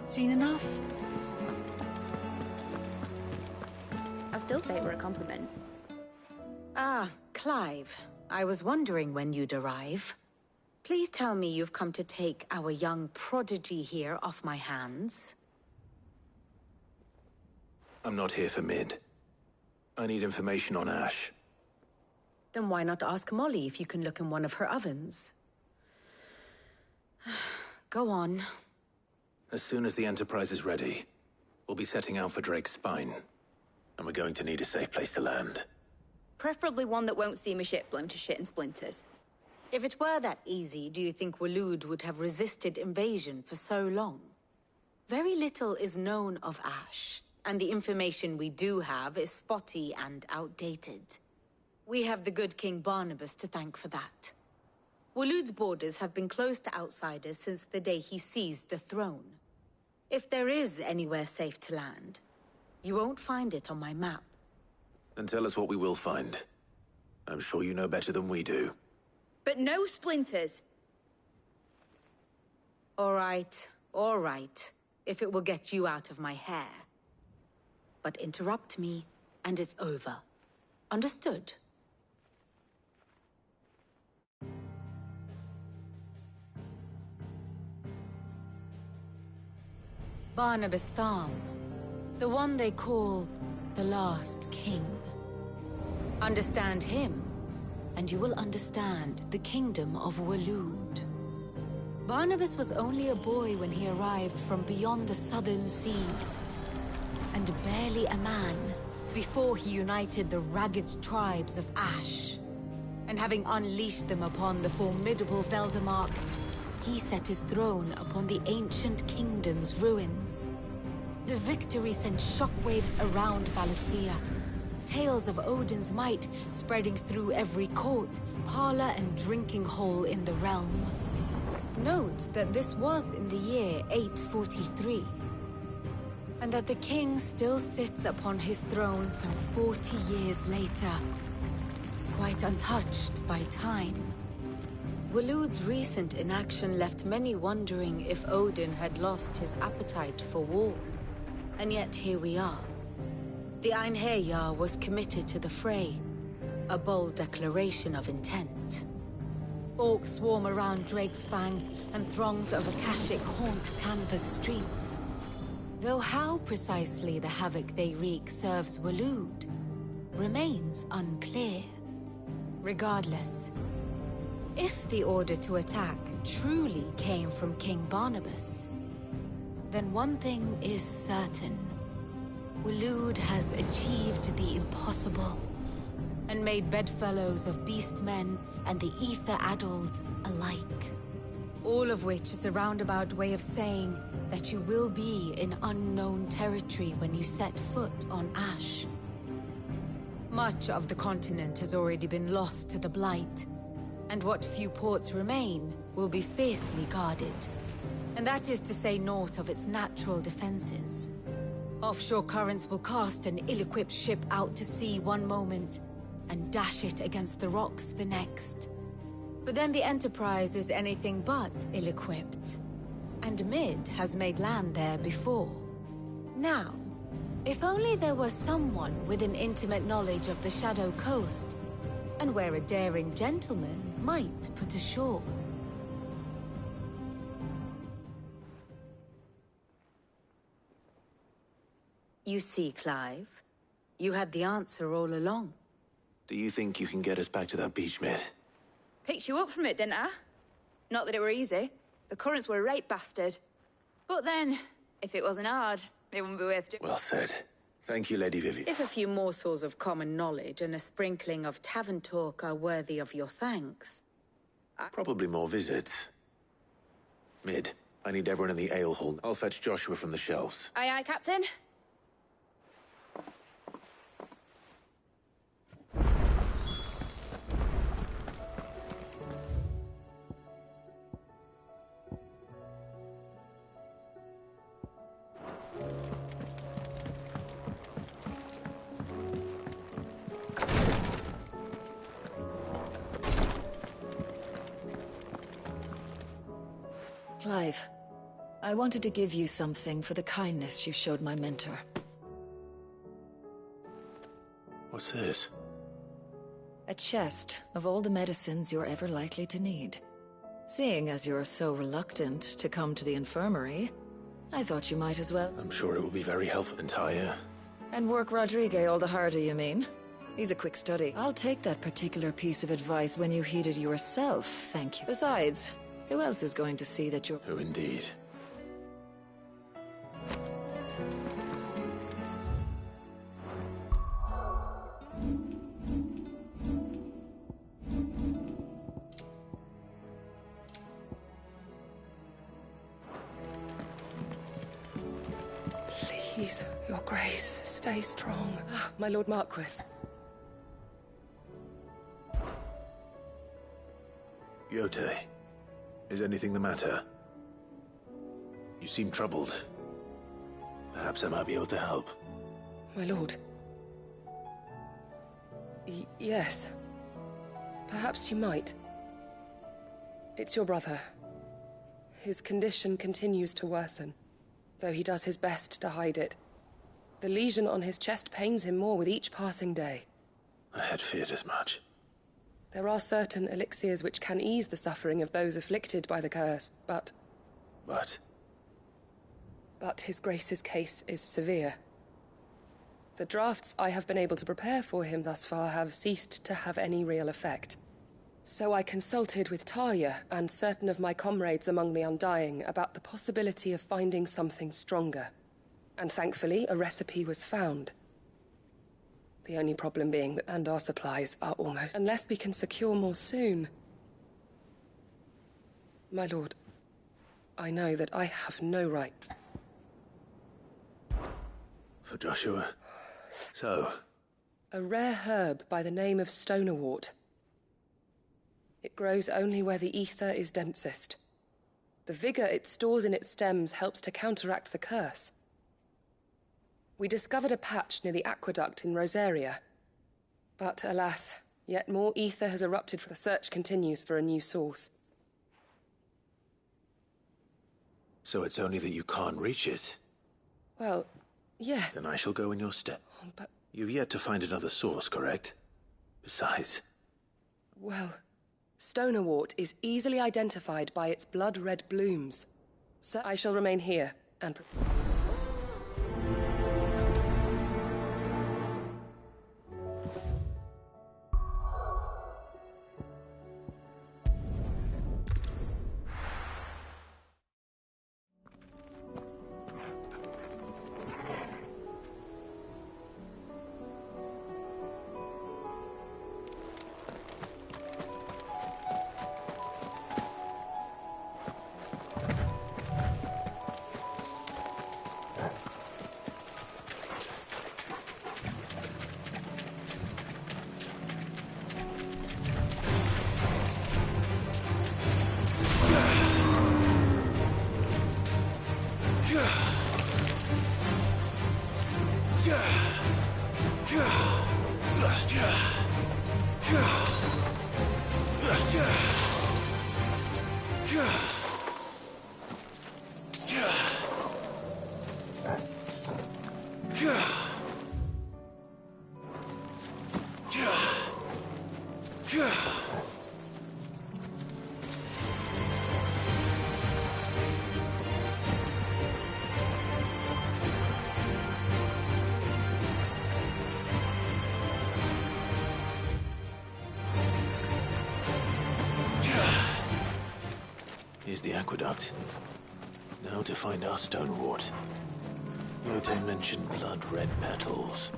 Seen enough? I still say it were a compliment. Ah, Clive. I was wondering when you'd arrive. Please tell me you've come to take our young prodigy here off my hands. I'm not here for Mid. I need information on Ash. Then why not ask Molly if you can look in one of her ovens? Go on. As soon as the Enterprise is ready, we'll be setting out for Drake's Spine. And we're going to need a safe place to land. Preferably one that won't see my ship blown to shit and splinters. If it were that easy, do you think Waloed would have resisted invasion for so long? Very little is known of Ash, and the information we do have is spotty and outdated. We have the good King Barnabas to thank for that. Waloed's borders have been closed to outsiders since the day he seized the throne. If there is anywhere safe to land, you won't find it on my map. Then tell us what we will find. I'm sure you know better than we do. But no splinters! All right, if it will get you out of my hair. But interrupt me, and it's over. Understood? Barnabas Tham, the one they call the Last King. Understand him, and you will understand the kingdom of Waloed. Barnabas was only a boy when he arrived from beyond the southern seas, and barely a man before he united the ragged tribes of Ash. And having unleashed them upon the formidable Veldamark, he set his throne upon the ancient kingdom's ruins. The victory sent shockwaves around Valisthea, tales of Odin's might spreading through every court, parlor, and drinking hole in the realm. Note that this was in the year 843, and that the king still sits upon his throne some 40 years later, quite untouched by time. Waloed's recent inaction left many wondering if Odin had lost his appetite for war. And yet here we are. The Einherjar was committed to the fray, a bold declaration of intent. Orcs swarm around Drake's Fang, and throngs of Akashic haunt Canva's streets. Though how precisely the havoc they wreak serves Waloed remains unclear. Regardless, if the order to attack truly came from King Barnabas, then one thing is certain. Waloed has achieved the impossible, and made bedfellows of beastmen and the ether-addled alike. All of which is a roundabout way of saying that you will be in unknown territory when you set foot on Ash. Much of the continent has already been lost to the Blight, and what few ports remain will be fiercely guarded. And that is to say naught of its natural defenses. Offshore currents will cast an ill-equipped ship out to sea one moment, and dash it against the rocks the next. But then the Enterprise is anything but ill-equipped, and Mid has made land there before. Now, if only there were someone with an intimate knowledge of the Shadow Coast, and where a daring gentleman might put ashore. You see, Clive, you had the answer all along. Do you think you can get us back to that beach, Mid? Picked you up from it, didn't I? Not that it were easy. The currents were a right bastard. But then, if it wasn't hard, it wouldn't be worth doing. Well said. Thank you, Lady Vivian. If a few morsels of common knowledge and a sprinkling of tavern talk are worthy of your thanks. Probably more visits. Mid, I need everyone in the ale hall. I'll fetch Joshua from the shelves. Aye, aye, Captain. Clive, I wanted to give you something for the kindness you showed my mentor. What's this? A chest of all the medicines you're ever likely to need. Seeing as you're so reluctant to come to the infirmary, I thought you might as well. I'm sure it will be very helpful in Tyre. And work Rodrigue all the harder, you mean? He's a quick study. I'll take that particular piece of advice when you heed it yourself, thank you. Besides, who else is going to see that you're— Who indeed? Please, Your Grace, stay strong. My Lord Marquis. Yote, is anything the matter? You seem troubled. Perhaps I might be able to help. My lord. Yes. Perhaps you might. It's your brother. His condition continues to worsen, though he does his best to hide it. The lesion on his chest pains him more with each passing day. I had feared as much. There are certain elixirs which can ease the suffering of those afflicted by the curse, but... But His Grace's case is severe. The drafts I have been able to prepare for him thus far have ceased to have any real effect. So I consulted with Talia and certain of my comrades among the Undying about the possibility of finding something stronger. And thankfully, a recipe was found. The only problem being that our supplies are almost... Unless we can secure more soon. My lord, I know that I have no right. For Joshua. So, A rare herb by the name of stonerwort. It grows only where the ether is densest. The vigor it stores in its stems helps to counteract the curse. We discovered a patch near the aqueduct in Rosaria. But alas, yet more ether has erupted. The search continues for a new source. So it's only that you can't reach it? Well, yes. Then I shall go in your step. But... You've yet to find another source, correct? Besides... Well, stonerwort is easily identified by its blood-red blooms. So I shall remain here and... Here's the aqueduct. Now to find our stonewort. Yote mentioned blood-red petals.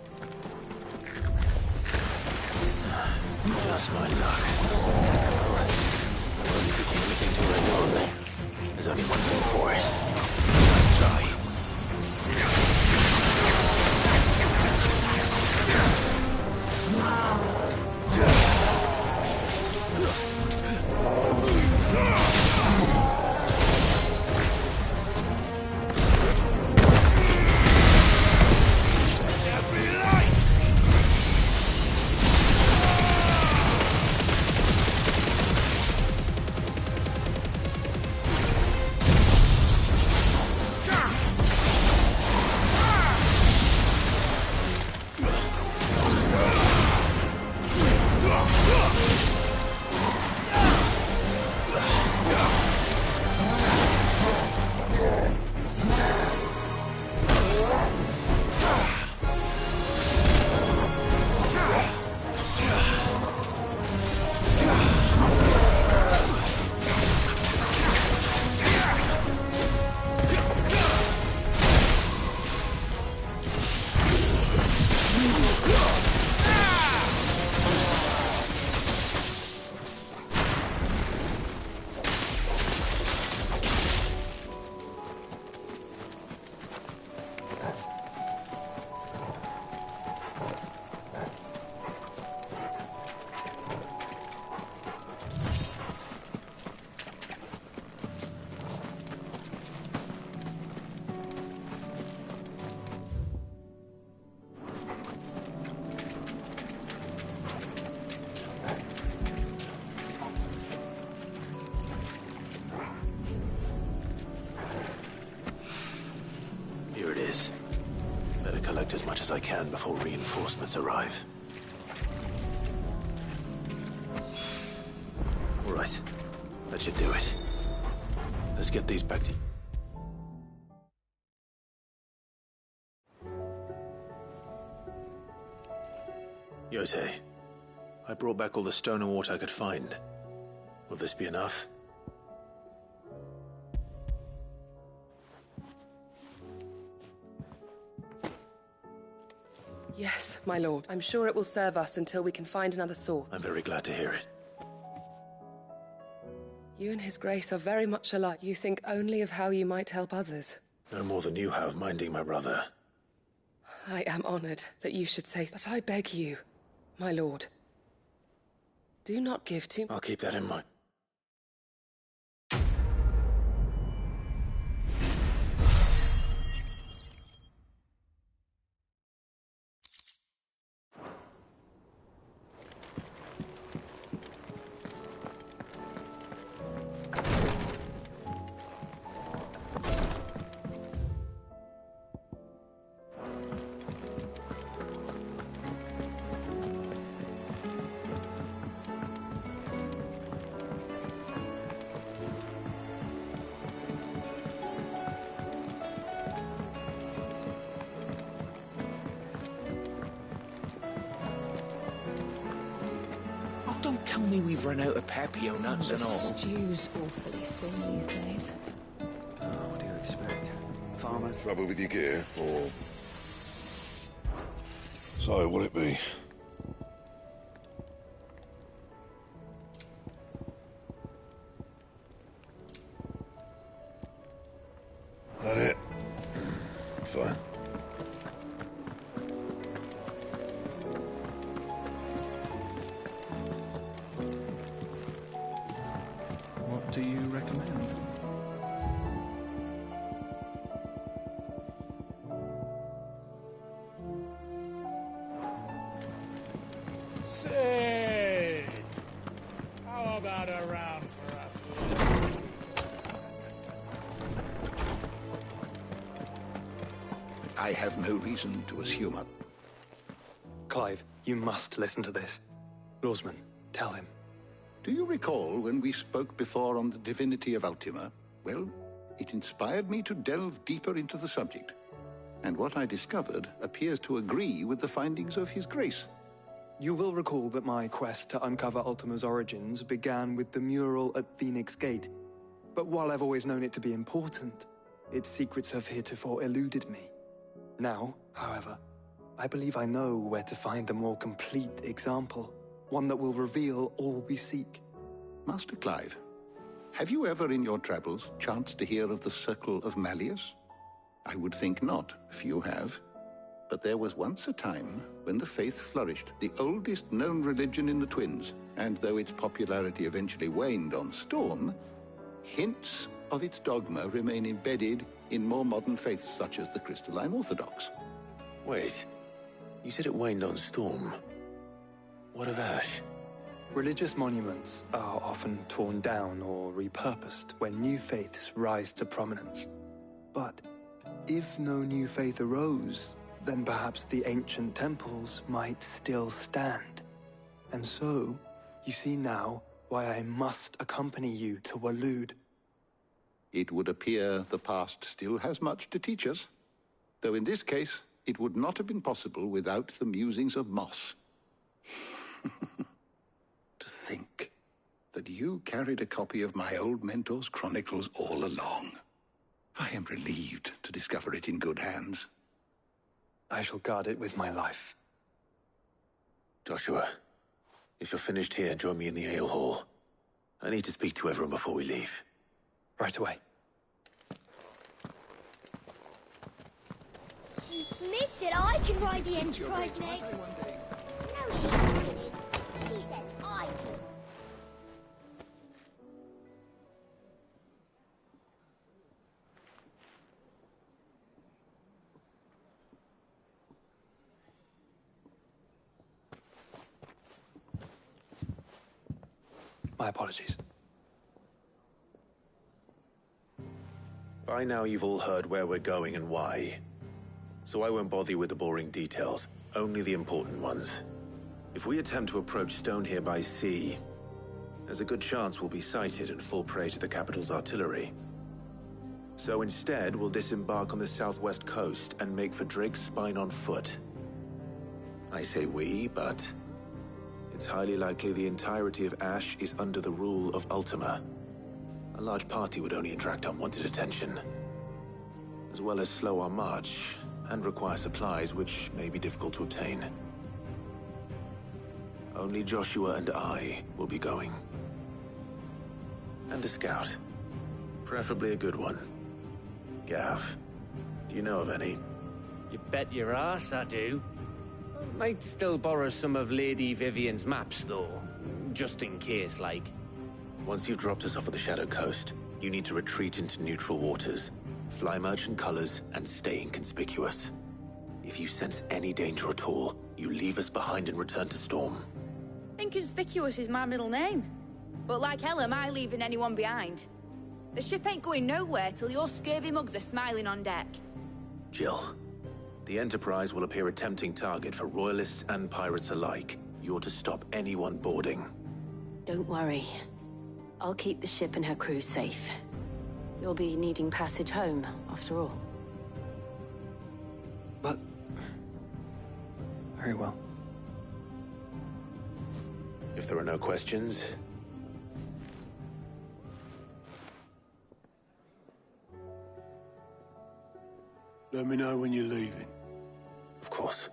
Just my luck. Well, if you keep anything to render on me, there's only one thing for it. Let's try. Better collect as much as I can before reinforcements arrive. All right, that should do it. Let's get these back to... Yote, I brought back all the stonerwort I could find. Will this be enough? Yes, my lord. I'm sure it will serve us until we can find another source. I'm very glad to hear it. You and His Grace are very much alike. You think only of how you might help others. No more than you have minding my brother. I am honored that you should say, but I beg you, my lord, do not give too... I'll keep that in mind. Don't tell me we've run out of papio nuts and all. Stew's awfully thin these days. Oh, what do you expect? Farmer? Trouble with your gear, or... So, what'll it be? That it? Fine. What do you recommend? Sid! How about a round for us? I have no reason to assume it. Clive, you must listen to this. Lawsman, tell him. Do you recall when we spoke before on the divinity of Ultima? Well, it inspired me to delve deeper into the subject. And what I discovered appears to agree with the findings of His Grace. You will recall that my quest to uncover Ultima's origins began with the mural at Phoenix Gate. But while I've always known it to be important, its secrets have heretofore eluded me. Now, however, I believe I know where to find the more complete example. One that will reveal all we seek. Master Clive, have you ever in your travels chanced to hear of the Circle of Malleus? I would think not, if you have. But there was once a time when the faith flourished, the oldest known religion in the Twins, and though its popularity eventually waned on Storm, hints of its dogma remain embedded in more modern faiths such as the Crystalline Orthodox. Wait, you said it waned on Storm. What of Ash? Religious monuments are often torn down or repurposed when new faiths rise to prominence. But if no new faith arose, then perhaps the ancient temples might still stand. And so, you see now why I must accompany you to Waloed. It would appear the past still has much to teach us, though in this case, it would not have been possible without the musings of Moss. To think that you carried a copy of my old mentor's chronicles all along. I am relieved to discover it in good hands. I shall guard it with my life. Joshua, if you're finished here, join me in the ale hall. I need to speak to everyone before we leave. Right away. Mid said I could ride the Enterprise next. No, she didn't. She said I could. My apologies. By now you've all heard where we're going and why. So I won't bother you with the boring details, only the important ones. If we attempt to approach Stone here by sea, there's a good chance we'll be sighted and fall prey to the capital's artillery. So instead, we'll disembark on the southwest coast and make for Drake's Spine on foot. I say we, but it's highly likely the entirety of Ash is under the rule of Ultima. A large party would only attract unwanted attention, as well as slow our march and require supplies which may be difficult to obtain. Only Joshua and I will be going. And a scout. Preferably a good one. Gav, do you know of any? You bet your ass I do. Might still borrow some of Lady Vivian's maps, though. Just in case, like. Once you've dropped us off at the Shadow Coast, you need to retreat into neutral waters, fly merchant colors, and stay inconspicuous. If you sense any danger at all, you leave us behind and return to Storm. Inconspicuous is my middle name. But like hell am I leaving anyone behind. The ship ain't going nowhere till your scurvy mugs are smiling on deck. Jill, the Enterprise will appear a tempting target for royalists and pirates alike. You're to stop anyone boarding. Don't worry. I'll keep the ship and her crew safe. You'll be needing passage home, after all. But... very well. If there are no questions... Let me know when you're leaving. Of course.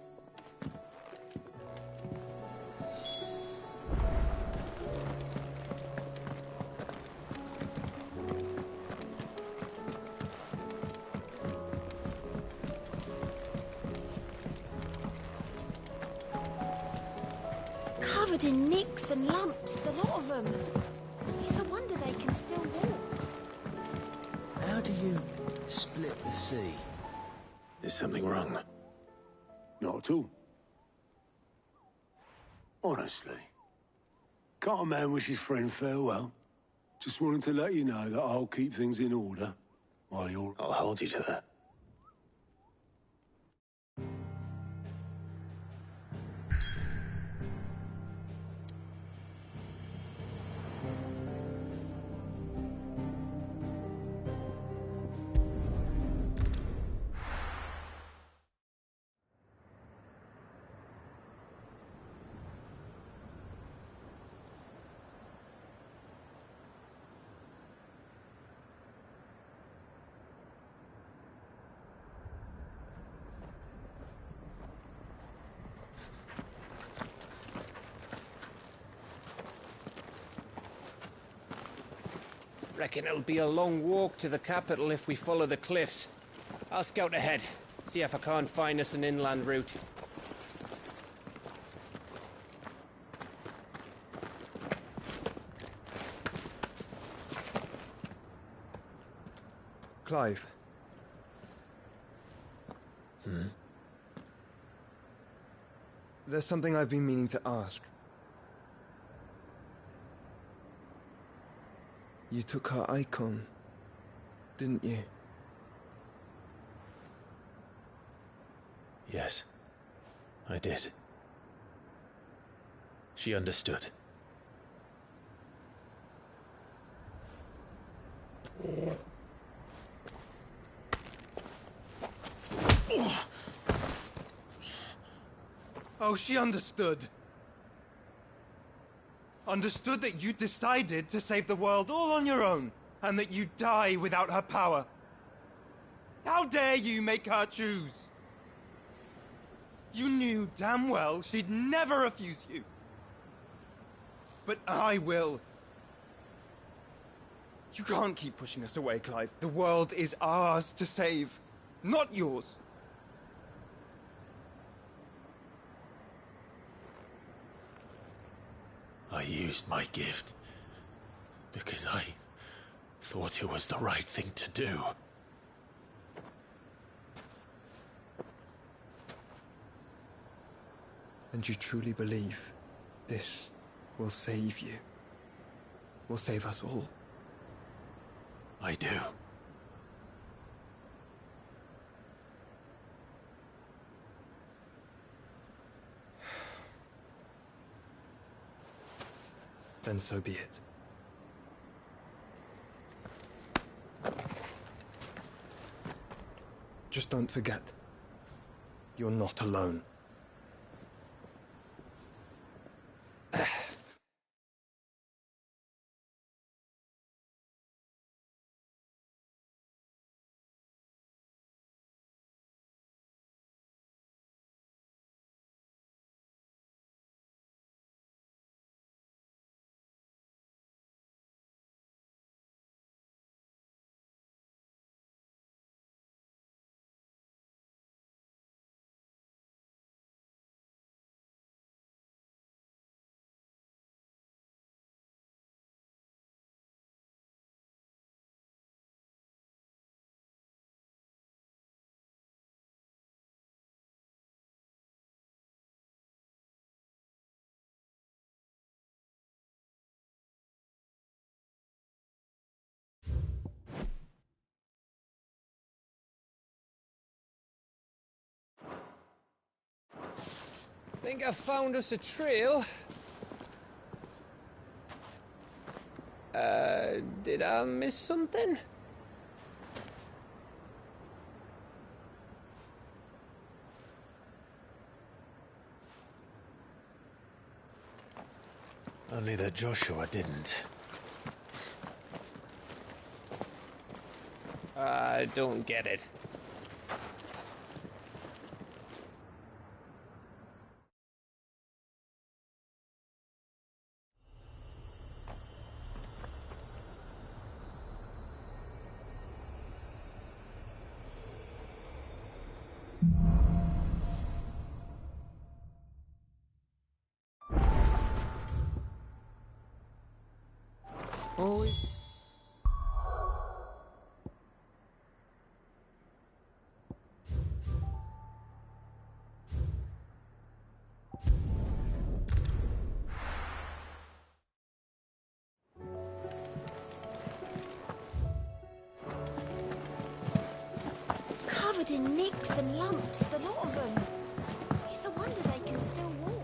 Covered in nicks and lumps, the lot of them. It's a wonder they can still walk. How do you split the sea? Is something wrong? Not at all. Honestly. Can't a man wish his friend farewell? Just wanted to let you know that I'll keep things in order while you're... I'll hold you to that. Reckon it'll be a long walk to the capital if we follow the cliffs. I'll scout ahead, see if I can't find us an inland route. Clive. There's something I've been meaning to ask. You took her icon, didn't you? Yes, I did. She understood. Oh, she understood. Understood that you decided to save the world all on your own, and that you'd die without her power. How dare you make her choose? You knew damn well she'd never refuse you. But I will. You can't keep pushing us away, Clive. The world is ours to save, not yours. I used my gift because I thought it was the right thing to do. And you truly believe this will save you? Will save us all? I do. Then so be it. Just don't forget, you're not alone. Think I found us a trail. Did I miss something? Only that Joshua didn't. I don't get it. Oh. Covered in nicks and lumps, the lot of them. It's a wonder they can still walk.